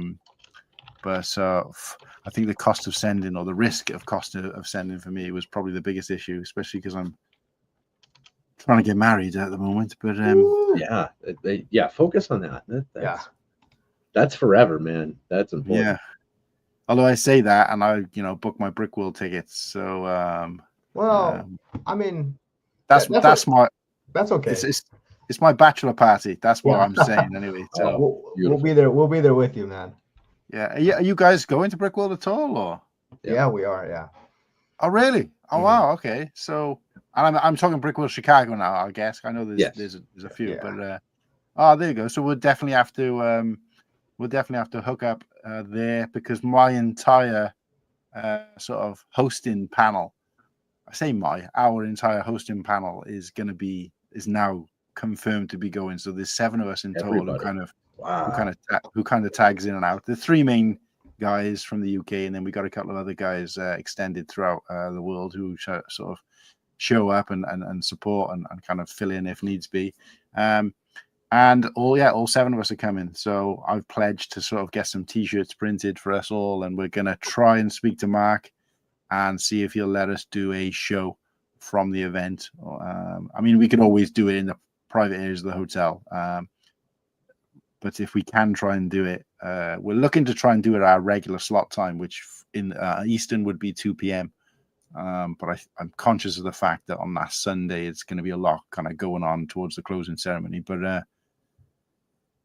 think the cost of sending, or the risk of cost of sending for me, was probably the biggest issue, especially because I'm trying to get married at the moment. But focus on that. That's forever, man. That's important. Yeah. Although I say that, and I book my Brick World tickets. So I mean, that's my. That's okay. It's my bachelor party. That's what I'm saying anyway. So we'll be there. We'll be there with you, man. Yeah. Are you guys going to Brick World at all, or? Yeah, we are. Yeah. Oh, really? Oh, wow. Okay. So, and I'm talking Brick World Chicago now, I guess. I know there's a few, but there you go. So we'll definitely have to hook up there, because my entire sort of hosting panel, our entire hosting panel is now confirmed to be going. So there's 7 of us in total who kind of tags in and out. The 3 main guys from the UK, and then we got a couple of other guys extended throughout the world who sort of show up and support and kind of fill in if needs be. And all 7 of us are coming. So I've pledged to sort of get some t-shirts printed for us all, and we're gonna try and speak to Mark and see if he'll let us do a show from the event. I mean, we could always do it in the private areas of the hotel, but if we can try and do it, we're looking to try and do it at our regular slot time, which in Eastern would be 2 p.m. But I'm conscious of the fact that on that Sunday it's going to be a lot kind of going on towards the closing ceremony. But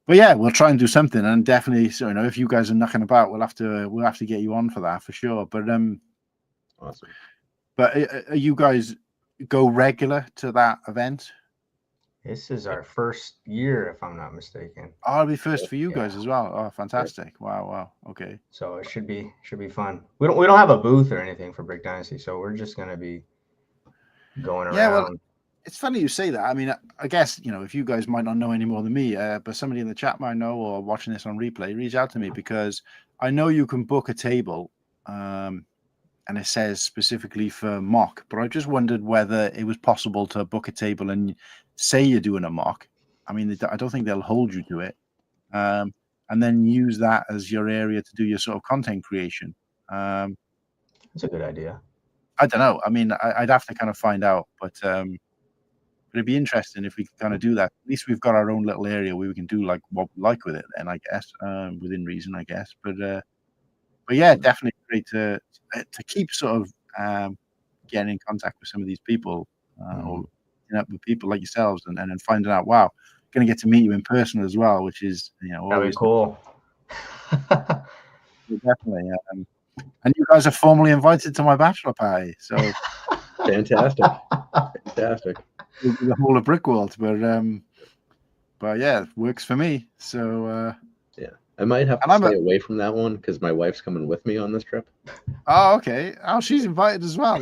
yeah, we'll try and do something, and definitely, so if you guys are knocking about, we'll have to get you on for that for sure. But awesome. But you guys go regular to that event? This is our first year, if I'm not mistaken. Oh, it'll be first for you guys as well. Oh, fantastic! Wow. Okay. So it should be fun. We don't have a booth or anything for Brick Dynasty, so we're just gonna be going around. Yeah, well, it's funny you say that. I mean, I guess if you guys might not know any more than me, but somebody in the chat might know, or watching this on replay, reach out to me, because I know you can book a table, and it says specifically for mock. But I just wondered whether it was possible to book a table and say you're doing a mock. I mean, I don't think they'll hold you to it, and then use that as your area to do your sort of content creation. That's a good idea. I don't know. I mean, I'd have to kind of find out, but it'd be interesting if we could kind of do that. At least we've got our own little area where we can do like what we like with it, and I guess within reason, I guess. But yeah, definitely great to keep sort of getting in contact with some of these people, or with people like yourselves, and then finding out, wow, going to get to meet you in person as well, which is That'd always be cool. definitely. And you guys are formally invited to my bachelor party, so Fantastic. the whole of Brickworld, but yeah, it works for me. So yeah, I might have to stay away from that one because my wife's coming with me on this trip. Oh, okay. Oh, she's invited as well.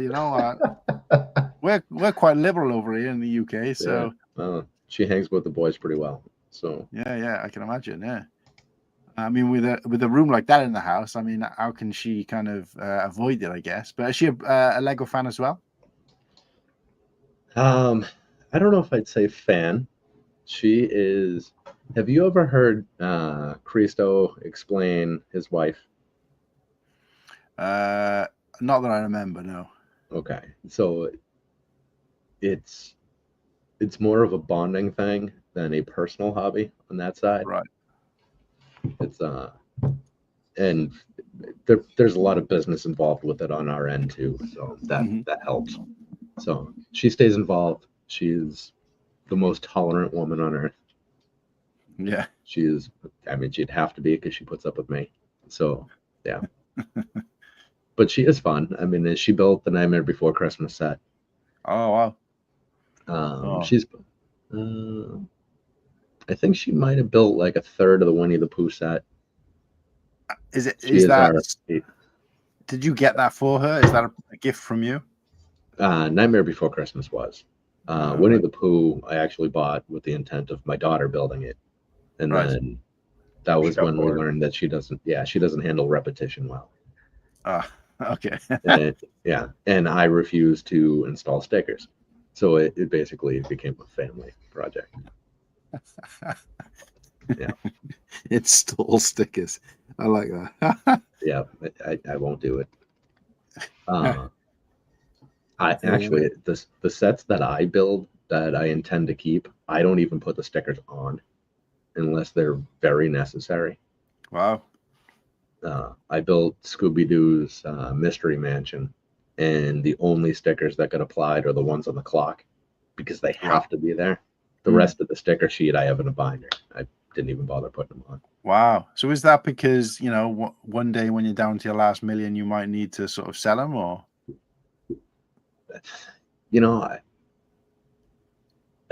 We're quite liberal over here in the UK, so she hangs with the boys pretty well. So yeah, I can imagine. Yeah. I mean, with a room like that in the house, I mean, how can she kind of avoid it, I guess? But is she a Lego fan as well? I don't know if I'd say fan. She is. Have you ever heard Christo explain his wife? Not that I remember, no. Okay, so it's more of a bonding thing than a personal hobby on that side. Right. It's and there's a lot of business involved with it on our end too, so that helps. So she stays involved. She's the most tolerant woman on earth. Yeah, she is. I mean, she'd have to be because she puts up with me. So yeah, but she is fun. I mean, she built the Nightmare Before Christmas set. Oh wow. She's. I think she might have built like a third of the Winnie the Pooh set. Did you get that for her? Is that a gift from you? Nightmare Before Christmas was. Winnie the Pooh I actually bought with the intent of my daughter building it. And then that was when we learned that she doesn't handle repetition well. Okay. And I refused to install stickers. So it basically became a family project. Yeah. Install stickers. I like that. Yeah, I won't do it. I actually the sets that I build that I intend to keep, I don't even put the stickers on unless they're very necessary. Wow. I built Scooby-Doo's Mystery Mansion, and the only stickers that get applied are the ones on the clock because they have to be there. The rest of the sticker sheet I have in a binder. I didn't even bother putting them on. Wow. So is that because, one day when you're down to your last million, you might need to sort of sell them, or? I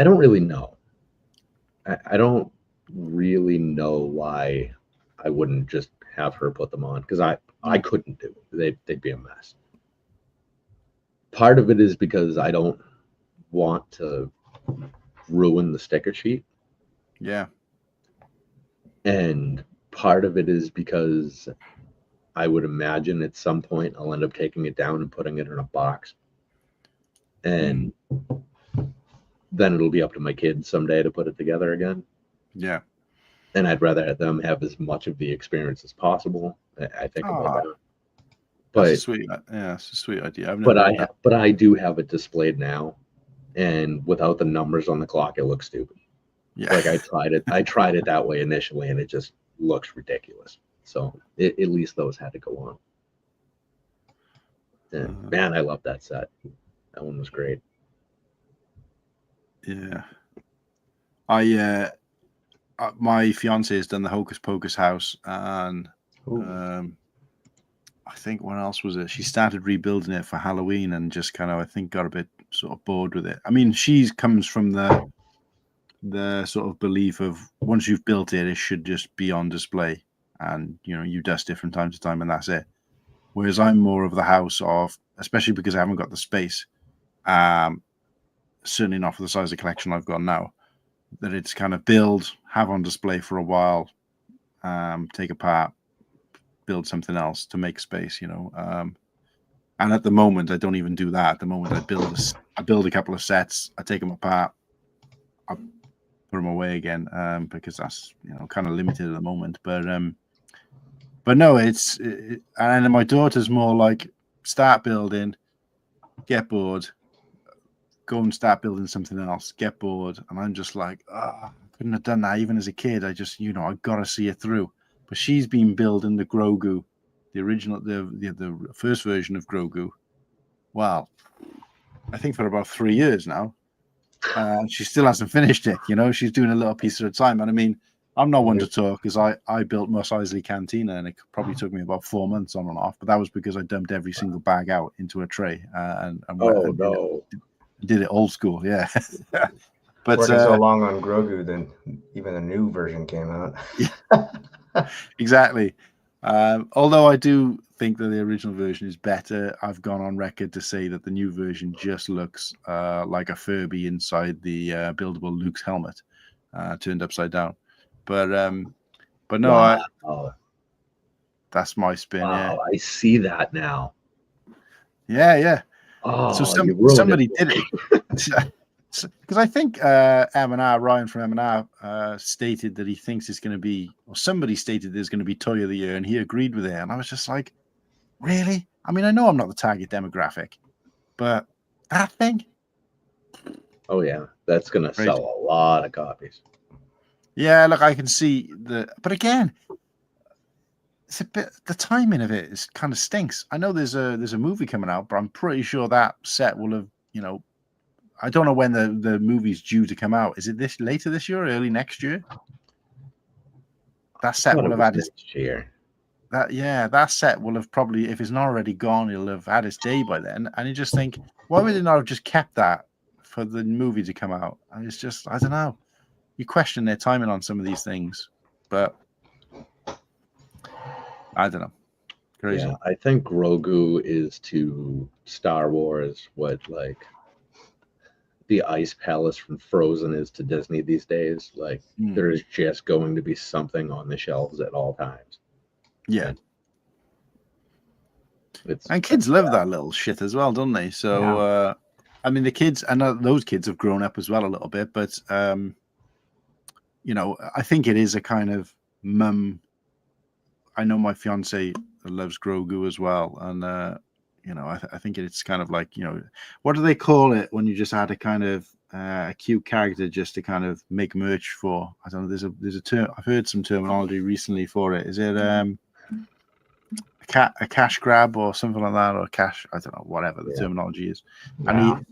don't really know. I don't really know why I wouldn't just have her put them on, because I couldn't do it. They'd be a mess. Part of it is because I don't want to ruin the sticker sheet. Yeah. And part of it is because I would imagine at some point I'll end up taking it down and putting it in a box. And then it'll be up to my kids someday to put it together again. Yeah. And I'd rather have them have as much of the experience as possible. I think about that. But that's a sweet idea. But I do have it displayed now, and without the numbers on the clock, it looks stupid. Yeah. Like I tried it that way initially, and it just looks ridiculous. So at least those had to go on. And man, I love that set. That one was great. Yeah. My fiance has done the Hocus Pocus house, and I think what else was it? She started rebuilding it for Halloween and just kind of, I think, got a bit sort of bored with it. I mean, she comes from the sort of belief of once you've built it, it should just be on display, and you dust it from time to time, and that's it. Whereas I'm more of the house of, especially because I haven't got the space, certainly not for the size of collection I've got now, that it's kind of build, have on display for a while, take apart, build something else to make space, and at the moment I don't even do that. At the moment I build a couple of sets, I take them apart, I put them away again, because that's kind of limited at the moment. But no, and my daughter's more like start building, get bored, go and start building something else, get bored, and I'm just like, I couldn't have done that even as a kid. I just, I got to see it through. But she's been building the Grogu, the original, the first version of Grogu. Well, I think for about 3 years now. She still hasn't finished it. She's doing a little piece at a time. And I mean, I'm not one to talk because I built Mos Eisley Cantina and it probably took me about 4 months on and off. But that was because I dumped every single bag out into a tray and did it old school. Yeah. But working so long on Grogu, then even a new version came out. Yeah, exactly. Although I do think that the original version is better, I've gone on record to say that the new version just looks like a Furby inside the buildable Luke's helmet, turned upside down. But no, wow. That's my spin. Wow, Yeah, I see that now. Yeah. Oh, so somebody did it. Because I think Ryan from M&R stated that he thinks it's going to be, or somebody stated there's going to be Toy of the Year, and he agreed with it. And I was just like, really? I mean, I know I'm not the target demographic, but that thing? Oh, yeah. That's going to sell a lot of copies. Yeah, look, I can see but again, it's a bit, the timing of it is kind of stinks. I know there's a movie coming out, but I'm pretty sure that set will have, I don't know when the movie's due to come out. Is it later this year or early next year? That set will have had next year. That set will have probably, if it's not already gone, it'll have had its day by then. And you just think, why would they not have just kept that for the movie to come out? And it's just, I don't know. You question their timing on some of these things, but I don't know. Crazy. Yeah, I think Grogu is to Star Wars what the Ice Palace from Frozen is to Disney these days. There is just going to be something on the shelves at all times. Yeah. And kids love that little shit as well, don't they? So, I mean, the kids, and those kids have grown up as well a little bit, but, I think it is a kind of mum. I know my fiance loves Grogu as well. And, I think it's kind of like, what do they call it when you just add a kind of a cute character just to kind of make merch for? I don't know. There's a term. I've heard some terminology recently for it. Is it a cash grab or something like that, or cash? I don't know. Whatever the terminology is. Yeah. And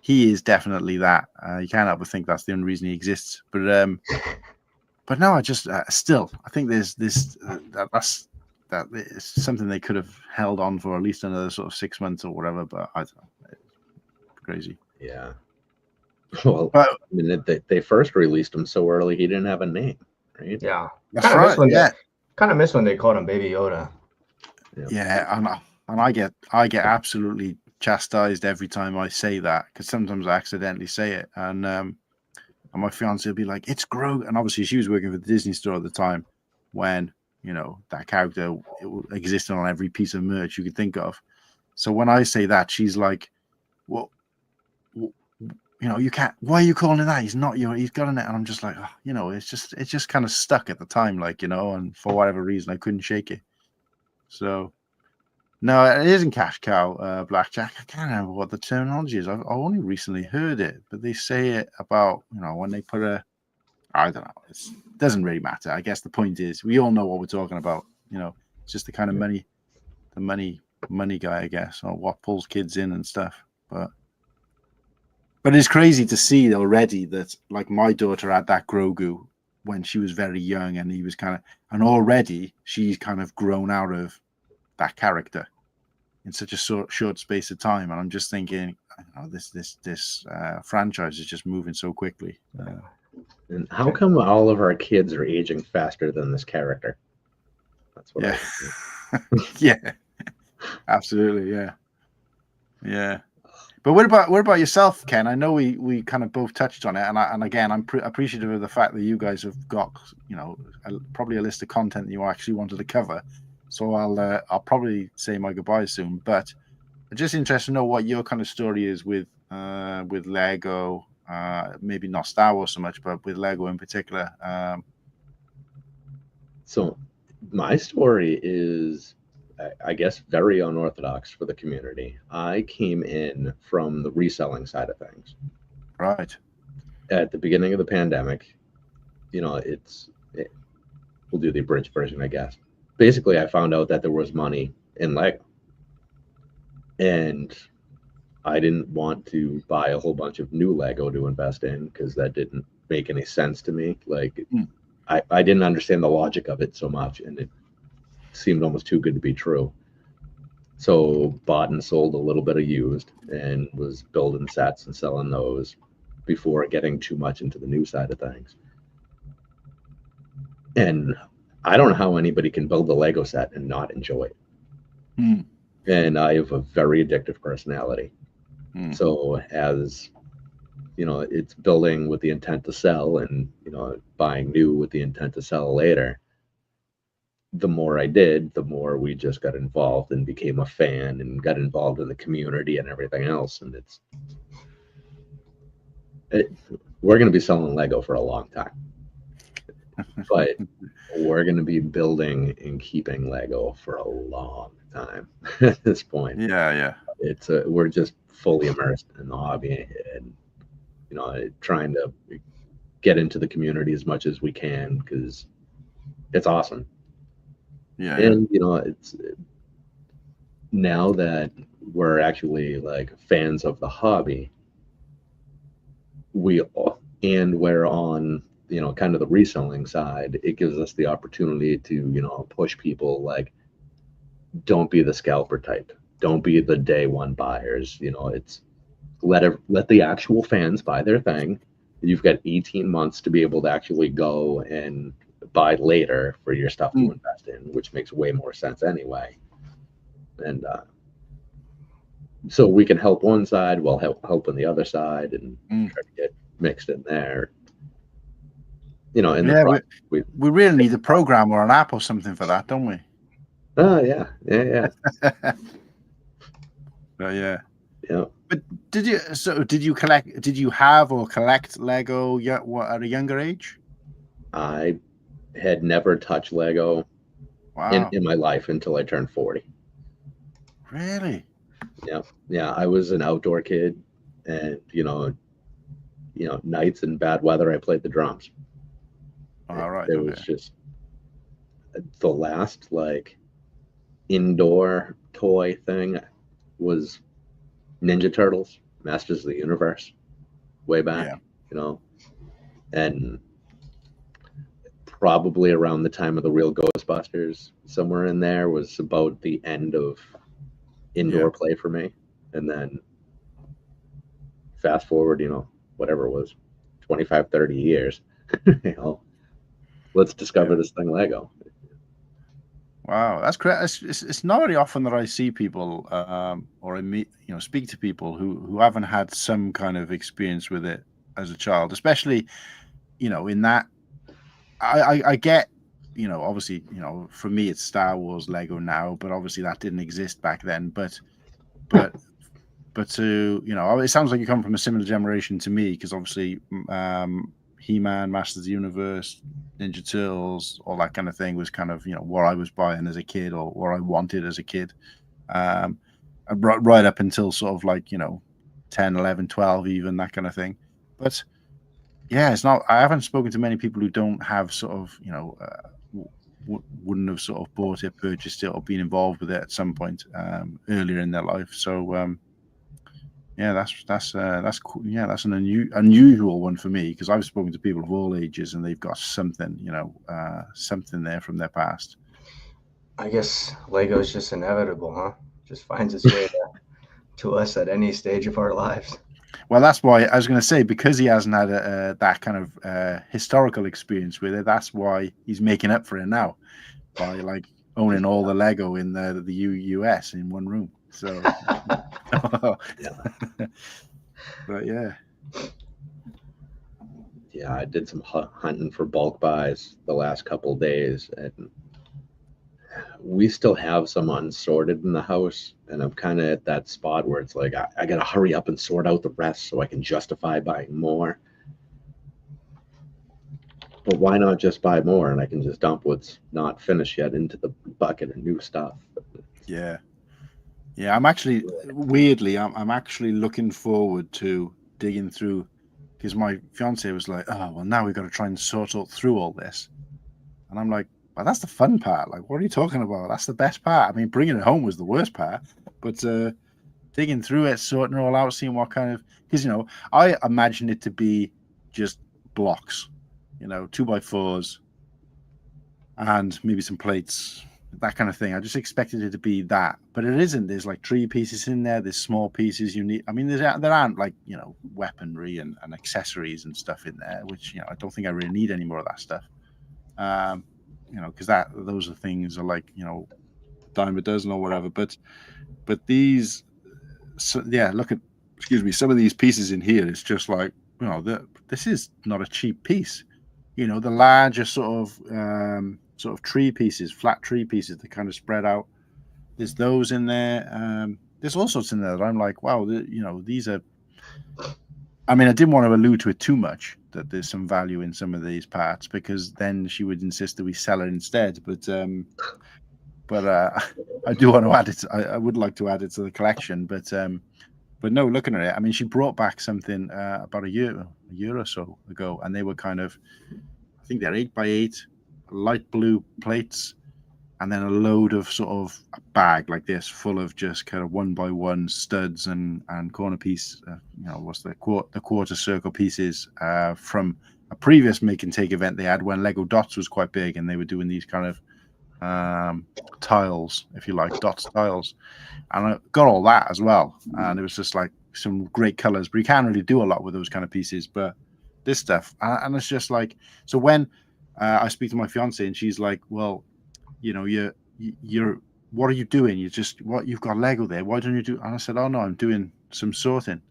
he is definitely that. You can't help but think that's the only reason he exists. But no, I just still I think there's this that is something they could have held on for at least another sort of 6 months or whatever, but I don't know. It's crazy. Yeah. Well, I mean, they first released him so early he didn't have a name, right? Yeah. That's right. Kind of miss when they called him Baby Yoda. Yeah, and I get absolutely chastised every time I say that, because sometimes I accidentally say it, and my fiance will be like, "It's Grogu," and obviously she was working for the Disney store at the time when that character existed on every piece of merch you could think of. So when I say that, she's like, "Well, you can't. Why are you calling it that? He's not your. He's got in it." And I'm just like, it's just kind of stuck at the time, and for whatever reason, I couldn't shake it. So, no, it isn't cash cow, blackjack. I can't remember what the terminology is. I've only recently heard it, but they say it about when they put I don't know. It doesn't really matter. I guess the point is we all know what we're talking about. It's just the kind of money guy, I guess, or what pulls kids in and stuff. But it's crazy to see already that like my daughter had that Grogu when she was very young, and he was and already she's kind of grown out of that character in such a short space of time. And I'm just thinking, this franchise is just moving so quickly. And how come all of our kids are aging faster than this character? That's what yeah, absolutely, yeah. But what about yourself, Ken? I know we kind of both touched on it, and again, I'm appreciative of the fact that you guys have got probably a list of content that you actually wanted to cover. So I'll probably say my goodbyes soon. But I'm just interested to know what your kind of story is with Lego. Maybe not Star Wars so much, but with Lego in particular. So my story is I guess, very unorthodox for the community. I came in from the reselling side of things. Right. At the beginning of the pandemic, you know, we'll do the abridged version, I guess. Basically, I found out that there was money in Lego. And I didn't want to buy a whole bunch of new Lego to invest in because that didn't make any sense to me. Like, I didn't understand the logic of it so much, and it seemed almost too good to be true. So bought and sold a little bit of used and was building sets and selling those before getting too much into the new side of things. And I don't know how anybody can build a Lego set and not enjoy it. And I have a very addictive personality. So as, you know, it's building with the intent to sell and, you know, buying new with the intent to sell later. The more I did, the more we just got involved and became a fan and got involved in the community and everything else. And we're going to be selling Lego for a long time. But we're going to be building and keeping Lego for a long time at this point. Yeah. We're just fully immersed in the hobby and, you know, trying to get into the community as much as we can because it's awesome. Yeah. And, you know, it's now that we're actually like fans of the hobby, we're on, you know, kind of the reselling side, it gives us the opportunity to, you know, push people like, don't be the scalper type. Don't be the day one buyers. You know, it's let the actual fans buy their thing. You've got 18 months to be able to actually go and buy later for your stuff to invest in, which makes way more sense anyway. And so we can help one side while helping the other side and try to get mixed in there. You know, we really need a program or an app or something for that, don't we? Oh yeah. Yeah. Yeah. But did you have or collect Lego at a younger age? I had never touched Lego in my life until I turned 40. Really? Yeah. I was an outdoor kid, and you know, nights in bad weather, I played the drums. All right. It was just the last like indoor toy thing was Ninja Turtles, Masters of the Universe, way back, you know, and probably around the time of the real Ghostbusters, somewhere in there was about the end of indoor play for me. And then fast forward, you know, whatever it was, 25, 30 years, you know, let's discover this thing, Lego. Wow, that's great. It's not very often that I see people or I meet, you know, speak to people who haven't had some kind of experience with it as a child, especially, you know, in that I get, you know, obviously, you know, for me it's Star Wars Lego now, but obviously that didn't exist back then. But to, you know, it sounds like you come from a similar generation to me because obviously He-Man, Masters of the Universe, Ninja Turtles, all that kind of thing was kind of, you know, what I was buying as a kid or what I wanted as a kid. Right up until sort of like, you know, 10, 11, 12, even that kind of thing. But yeah, it's not, I haven't spoken to many people who don't have sort of, you know, wouldn't have sort of bought it, purchased it, or been involved with it at some point earlier in their life. So, yeah, that's cool. Yeah, that's an unusual one for me because I've spoken to people of all ages and they've got something, you know, something there from their past. I guess Lego is just inevitable, huh? Just finds its way to us at any stage of our lives. Well, that's why I was going to say, because he hasn't had that kind of historical experience with it. That's why he's making up for it now by like owning all the Lego in the US in one room. So, but yeah, I did some hunting for bulk buys the last couple of days, and we still have some unsorted in the house, and I'm kind of at that spot where it's like I gotta hurry up and sort out the rest so I can justify buying more. But why not just buy more and I can just dump what's not finished yet into the bucket of new stuff? Yeah. Yeah, I'm actually, weirdly, I'm actually looking forward to digging through, because my fiance was like, oh, well, now we've got to try and sort out through all this. And I'm like, well, that's the fun part. Like, what are you talking about? That's the best part. I mean, bringing it home was the worst part, but digging through it, sorting it all out, seeing what kind of, because, you know, I imagine it to be just blocks, you know, 2x4s and maybe some plates, that kind of thing. I just expected it to be that, but it isn't. There's like tree pieces in there. There's small pieces you need. I mean, there aren't like, you know, weaponry and accessories and stuff in there, which, you know, I don't think I really need any more of that stuff. You know, because those are things are like, you know, dime a dozen or whatever. But these, so yeah, look at, excuse me, some of these pieces in here. It's just like, you know, this is not a cheap piece. You know, the larger sort of tree pieces, flat tree pieces that kind of spread out. There's those in there. There's all sorts in there that I'm like, wow, you know, these are. I mean, I didn't want to allude to it too much that there's some value in some of these parts, because then she would insist that we sell it instead. But I do want to add it. I would like to add it to the collection. But no, looking at it, I mean, she brought back something about a year or so ago, and they were kind of, I think they're 8x8, light blue plates, and then a load of sort of a bag like this full of just kind of 1x1 studs and corner piece, you know, what's the quarter circle pieces from a previous make and take event they had when Lego Dots was quite big, and they were doing these kind of tiles, if you like, Dots tiles, and I got all that as well, and it was just like some great colors, but you can't really do a lot with those kind of pieces. But this stuff, and it's just like, so when I speak to my fiance and she's like, well, you know, you're what are you doing? You've got Lego there. Why don't you do? And I said, oh no, I'm doing some sorting.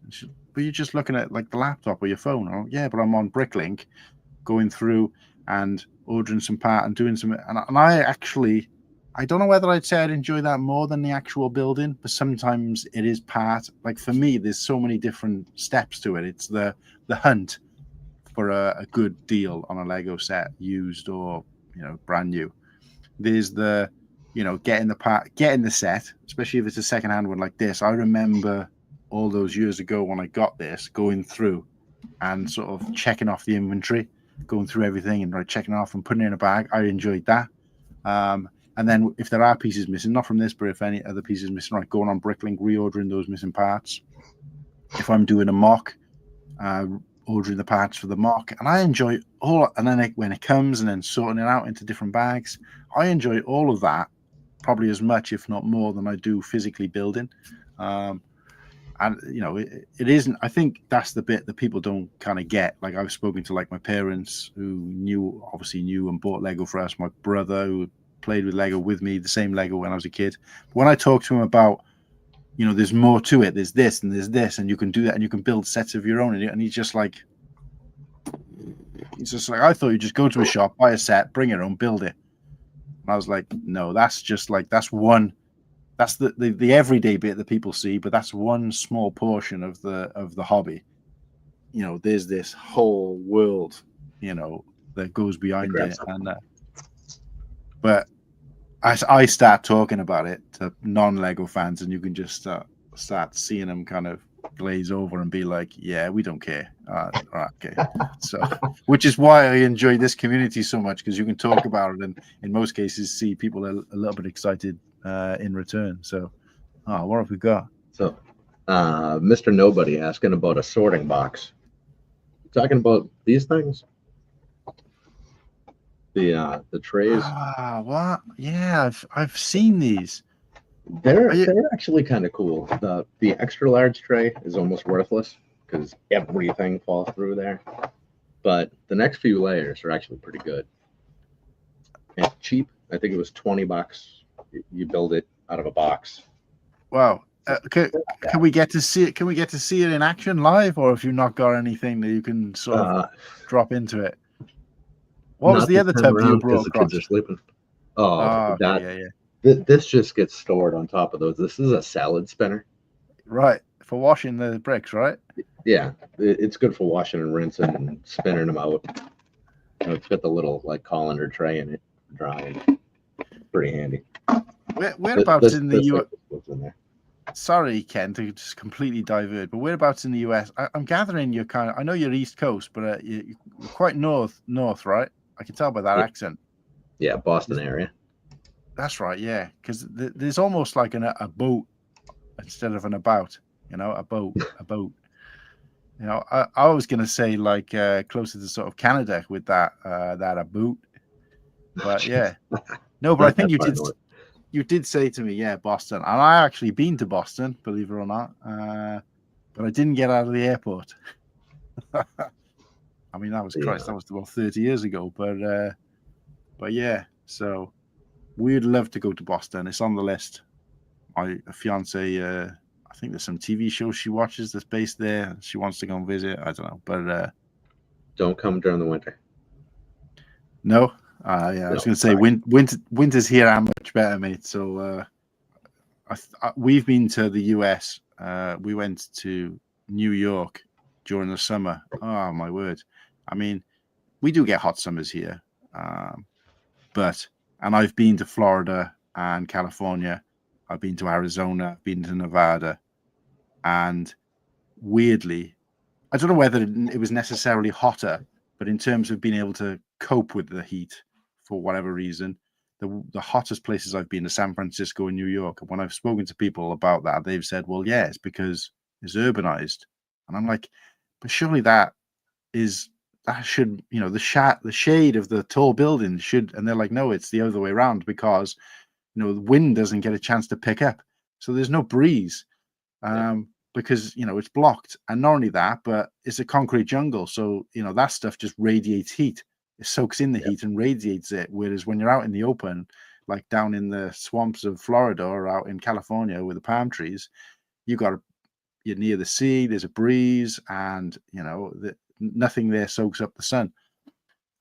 But you're just looking at like the laptop or your phone. Oh yeah, but I'm on Bricklink, going through and ordering some part and doing some. And I don't know whether I'd say I'd enjoy that more than the actual building, but sometimes it is part. Like for me, there's so many different steps to it. It's the hunt for a good deal on a Lego set, used or, you know, brand new. There's the, you know, getting the set, especially if it's a secondhand one like this. I remember all those years ago when I got this, going through and sort of checking off the inventory, going through everything and like checking off and putting it in a bag. I enjoyed that. And then if there are pieces missing, not from this, but if any other pieces missing, like going on Bricklink, reordering those missing parts. If I'm doing a mock, ordering the parts for the mock, and I enjoy all. And then when it comes and then sorting it out into different bags, I enjoy all of that probably as much, if not more, than I do physically building. And you know, it isn't. I think that's the bit that people don't kind of get. Like I've spoken to like my parents who obviously knew and bought Lego for us. My brother who played with Lego with me, the same Lego when I was a kid. When I talk to him about, you know, there's more to it. There's this and there's this, and you can do that, and you can build sets of your own. And he's just like, I thought you just go to a shop, buy a set, bring it home, build it. And I was like, no, that's just like, that's the everyday bit that people see, but that's one small portion of the hobby. You know, there's this whole world, you know, that goes behind it. And but I start talking about it to non-Lego fans, and you can just start seeing them kind of glaze over and be like, yeah, we don't care. Okay. So, which is why I enjoy this community so much, because you can talk about it and in most cases see people a little bit excited in return. So, what have we got? So, Mr. Nobody asking about a sorting box. Talking about these things? The trays. What? Yeah, I've seen these. They're actually kind of cool. The extra large tray is almost worthless because everything falls through there. But the next few layers are actually pretty good. And cheap. I think it was $20. You build it out of a box. Wow. Can we get to see it? Can we get to see it in action live, or if you've not got anything that you can sort of drop into it? What was the other tub you brought across? The kids are sleeping. Okay, yeah. This just gets stored on top of those. This is a salad spinner. Right, for washing the bricks, right? Yeah, it's good for washing and rinsing and spinning them out. It's got the little like colander tray in it, drying. Pretty handy. Whereabouts in the US? In there. Sorry, Ken, to just completely divert, but whereabouts in the US? I'm gathering you're kind of. I know you're East Coast, but you're quite north, right? I can tell by that accent. Yeah, Boston area. That's right, yeah, because there's almost like a boat instead of an about. You know, a boat. You know, I was going to say like closer to sort of Canada with that a boot, but yeah, no, but I think you did say to me, yeah, Boston, and I actually been to Boston, believe it or not, but I didn't get out of the airport. I mean, that was Christ, that was about 30 years ago, but yeah, so we'd love to go to Boston. It's on the list. My fiance, I think there's some TV show she watches that's based there. She wants to go and visit. I don't know, but don't come during the winter. No, yeah, I was going to say winter's here and much better, mate. So we've been to the US. We went to New York during the summer. Oh my word! I mean, we do get hot summers here, and I've been to Florida and California. I've been to Arizona. I've been to Nevada, and weirdly, I don't know whether it was necessarily hotter, but in terms of being able to cope with the heat for whatever reason, the hottest places I've been are San Francisco and New York. And when I've spoken to people about that, they've said, well, yeah, it's because it's urbanized. And I'm like, but surely that should, you know, the shade of the tall buildings should, and they're like, no, it's the other way around because, you know, the wind doesn't get a chance to pick up. So there's no breeze. Because, you know, it's blocked. And not only that, but it's a concrete jungle. So, you know, that stuff just radiates heat. It soaks in the heat and radiates it. Whereas when you're out in the open, like down in the swamps of Florida or out in California with the palm trees, you're near the sea, there's a breeze, and, you know, nothing there soaks up the sun.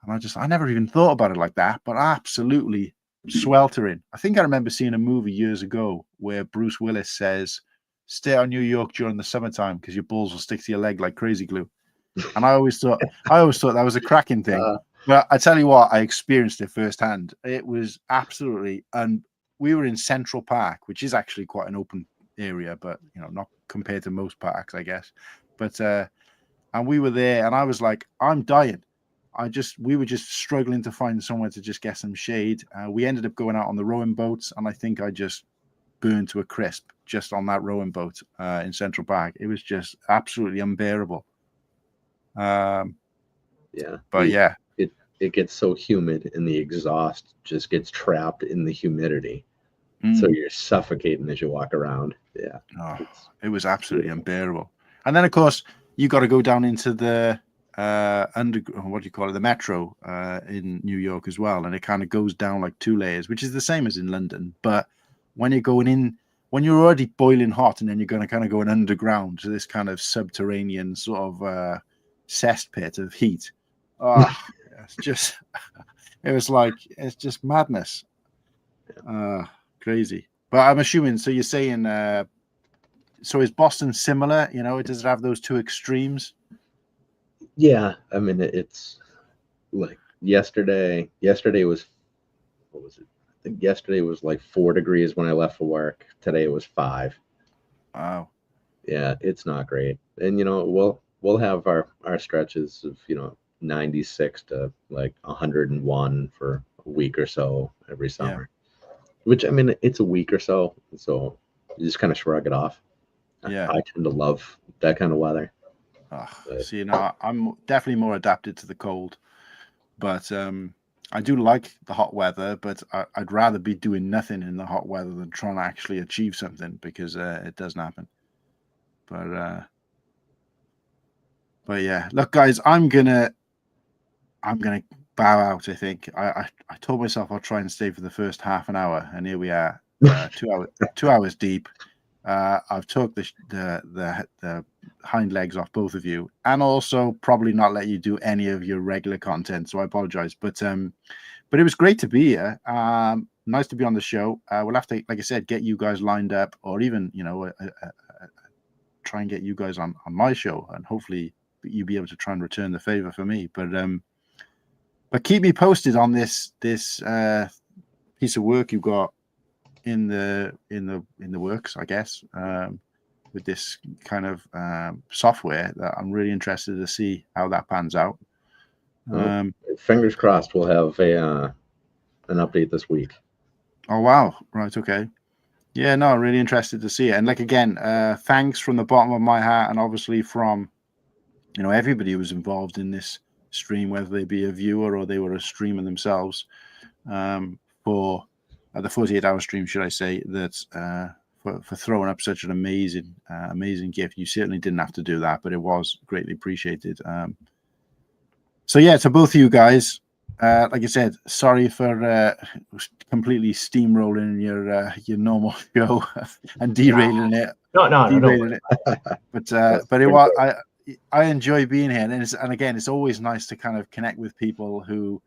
And I never even thought about it like that, but absolutely sweltering. I think I remember seeing a movie years ago where Bruce Willis says, stay out in New York during the summertime because your balls will stick to your leg like crazy glue. And I always thought that was a cracking thing. But I tell you what, I experienced it firsthand. It was absolutely, and we were in Central Park, which is actually quite an open area, but you know, not compared to most parks, I guess. But and we were there, and I was like, I'm dying. We were just struggling to find somewhere to just get some shade. We ended up going out on the rowing boats, and I think I just burned to a crisp just on that rowing boat in Central Park. It was just absolutely unbearable. But it gets so humid and the exhaust just gets trapped in the humidity. So you're suffocating as you walk around. Yeah. It was absolutely unbearable. And then of course you got to go down into the the metro in New York as well, and it kind of goes down like 2 layers, which is the same as in London. But when you're going in, when you're already boiling hot, and then you're going to kind of go underground to this kind of subterranean sort of cesspit of heat. It's just, it's just madness. Crazy. But I'm assuming, so you're saying, so is Boston similar? You know, does it have those two extremes? Yeah, I mean, it's like yesterday was, what was it? I think yesterday was like 4 degrees when I left for work. Today it was 5. Wow. Yeah, it's not great. And, you know, we'll have our stretches of, you know, 96 to like 101 for a week or so every summer. Yeah. Which, I mean, it's a week or so. So you just kind of shrug it off. Yeah. I tend to love that kind of weather. So, you know, I'm definitely more adapted to the cold, but I do like the hot weather, but I'd rather be doing nothing in the hot weather than trying to actually achieve something, because it doesn't happen. But yeah, look, guys, I'm gonna bow out. I think I told myself I'll try and stay for the first half an hour, and here we are, 2 hours deep. I've took the hind legs off both of you, and also probably not let you do any of your regular content. So I apologize, but it was great to be here. Nice to be on the show. We'll have to, like I said, get you guys lined up, or even, you know, try and get you guys on my show, and hopefully you'll be able to try and return the favor for me. But But keep me posted on this piece of work you've got in the works, I guess, with this kind of software. That I'm really interested to see how that pans out. Fingers crossed, we'll have an update this week. Oh wow! Right, okay. Yeah, no, really interested to see it. And like again, thanks from the bottom of my heart, and obviously from everybody who was involved in this stream, whether they be a viewer or they were a streamer themselves, for the 48-hour stream, should I say, that for throwing up such an amazing gift. You certainly didn't have to do that, but it was greatly appreciated. So yeah, to both of you guys, like I said, sorry for completely steamrolling your normal show and derailing it. No. But it was I enjoy being here, and again, it's always nice to kind of connect with people who,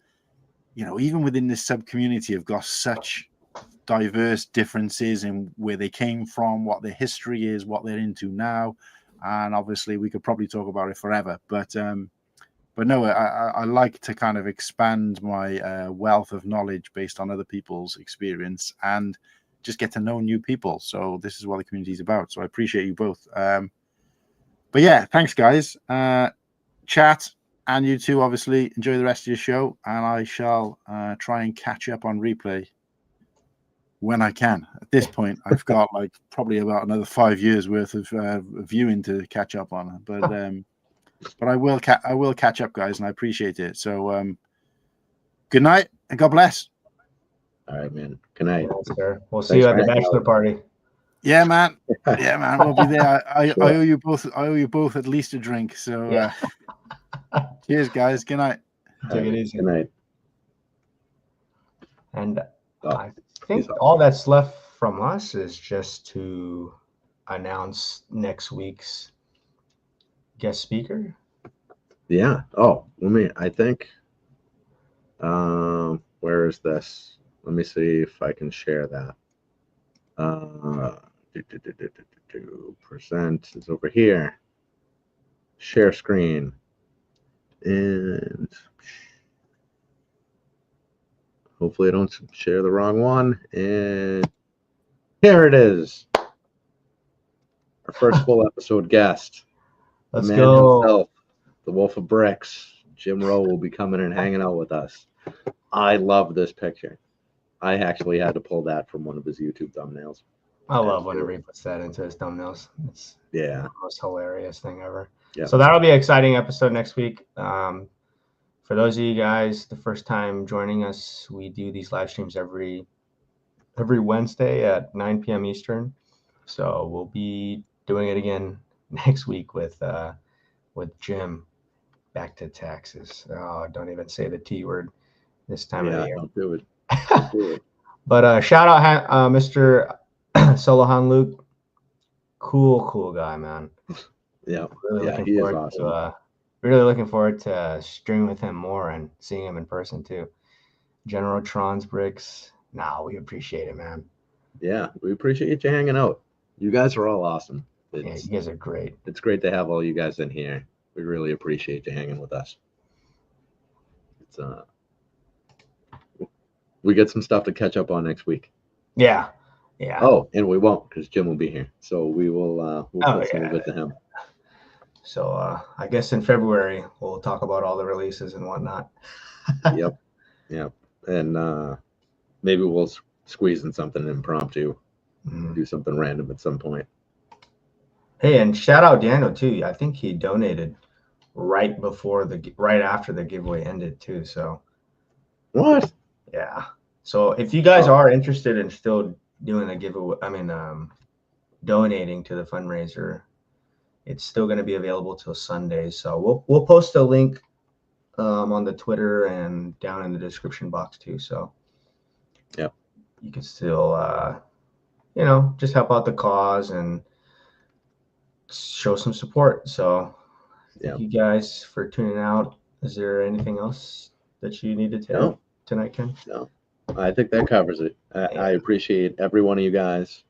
even within this sub community, have got such diverse differences in where they came from, what their history is, what they're into now, and obviously we could probably talk about it forever. But no, I like to kind of expand my wealth of knowledge based on other people's experience and just get to know new people. So this is what the community is about. So I appreciate you both. But yeah, thanks, guys. Chat and you too, obviously. Enjoy the rest of your show, and I shall try and catch up on replay when I can. At this point, I've got like probably about another 5 years worth of viewing to catch up on. But I will catch up, guys, and I appreciate it. So good night and God bless. All right, man. Good night. Yes, sir. We'll see you at the bachelor party. Yeah, man. Yeah, man. We'll be there. I owe you both. I owe you both at least a drink. So, cheers, guys. Good night. Take it easy. Good night. And I think all that's left from us is just to announce next week's guest speaker. Yeah. Oh, I think. Where is this? Let me see if I can share that. Percent is over here. Share screen. And hopefully I don't share the wrong one. And here it is. Our first full episode guest. Let's the man go. himself, the Wolf of Bricks. Jim Rowe will be coming and hanging out with us. I love this picture. I actually had to pull that from one of his YouTube thumbnails. I love whenever he puts that into his thumbnails. It's the most hilarious thing ever. Yeah. So that'll be an exciting episode next week. For those of you guys, the first time joining us, we do these live streams every Wednesday at 9 p.m. Eastern. So we'll be doing it again next week with Jim. Back to taxes. Oh, don't even say the T word this time of the year. Don't do it. Don't do it. But shout out Mr. Solohan Luke. Cool guy, man. Yeah. He is awesome. Really looking forward to streaming with him more and seeing him in person too. General Tron's Bricks. We appreciate it, man. Yeah, we appreciate you hanging out. You guys are all awesome. You guys are great. It's great to have all you guys in here. We really appreciate you hanging with us. It's we get some stuff to catch up on next week. Yeah. Oh, and we won't because Jim will be here. So we will post some of it to him. So I guess in February we'll talk about all the releases and whatnot. Yep. And maybe we'll squeeze in something impromptu. Do something random at some point. Hey, and shout out Daniel too. I think he donated right after the giveaway ended too. So what? Yeah. So if you guys are interested in still doing the giveaway, donating to the fundraiser, it's still going to be available till Sunday. So we'll post a link on the Twitter and down in the description box too. So yep, you can still just help out the cause and show some support. So thank you guys for tuning out. Is there anything else that you need to tell tonight, Ken? No, I think that covers it. I appreciate every one of you guys.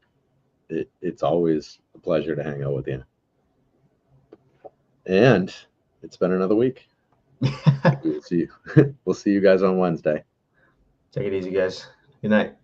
It's always a pleasure to hang out with you. And it's been another week. We'll see you guys on Wednesday. Take it easy, guys. Good night.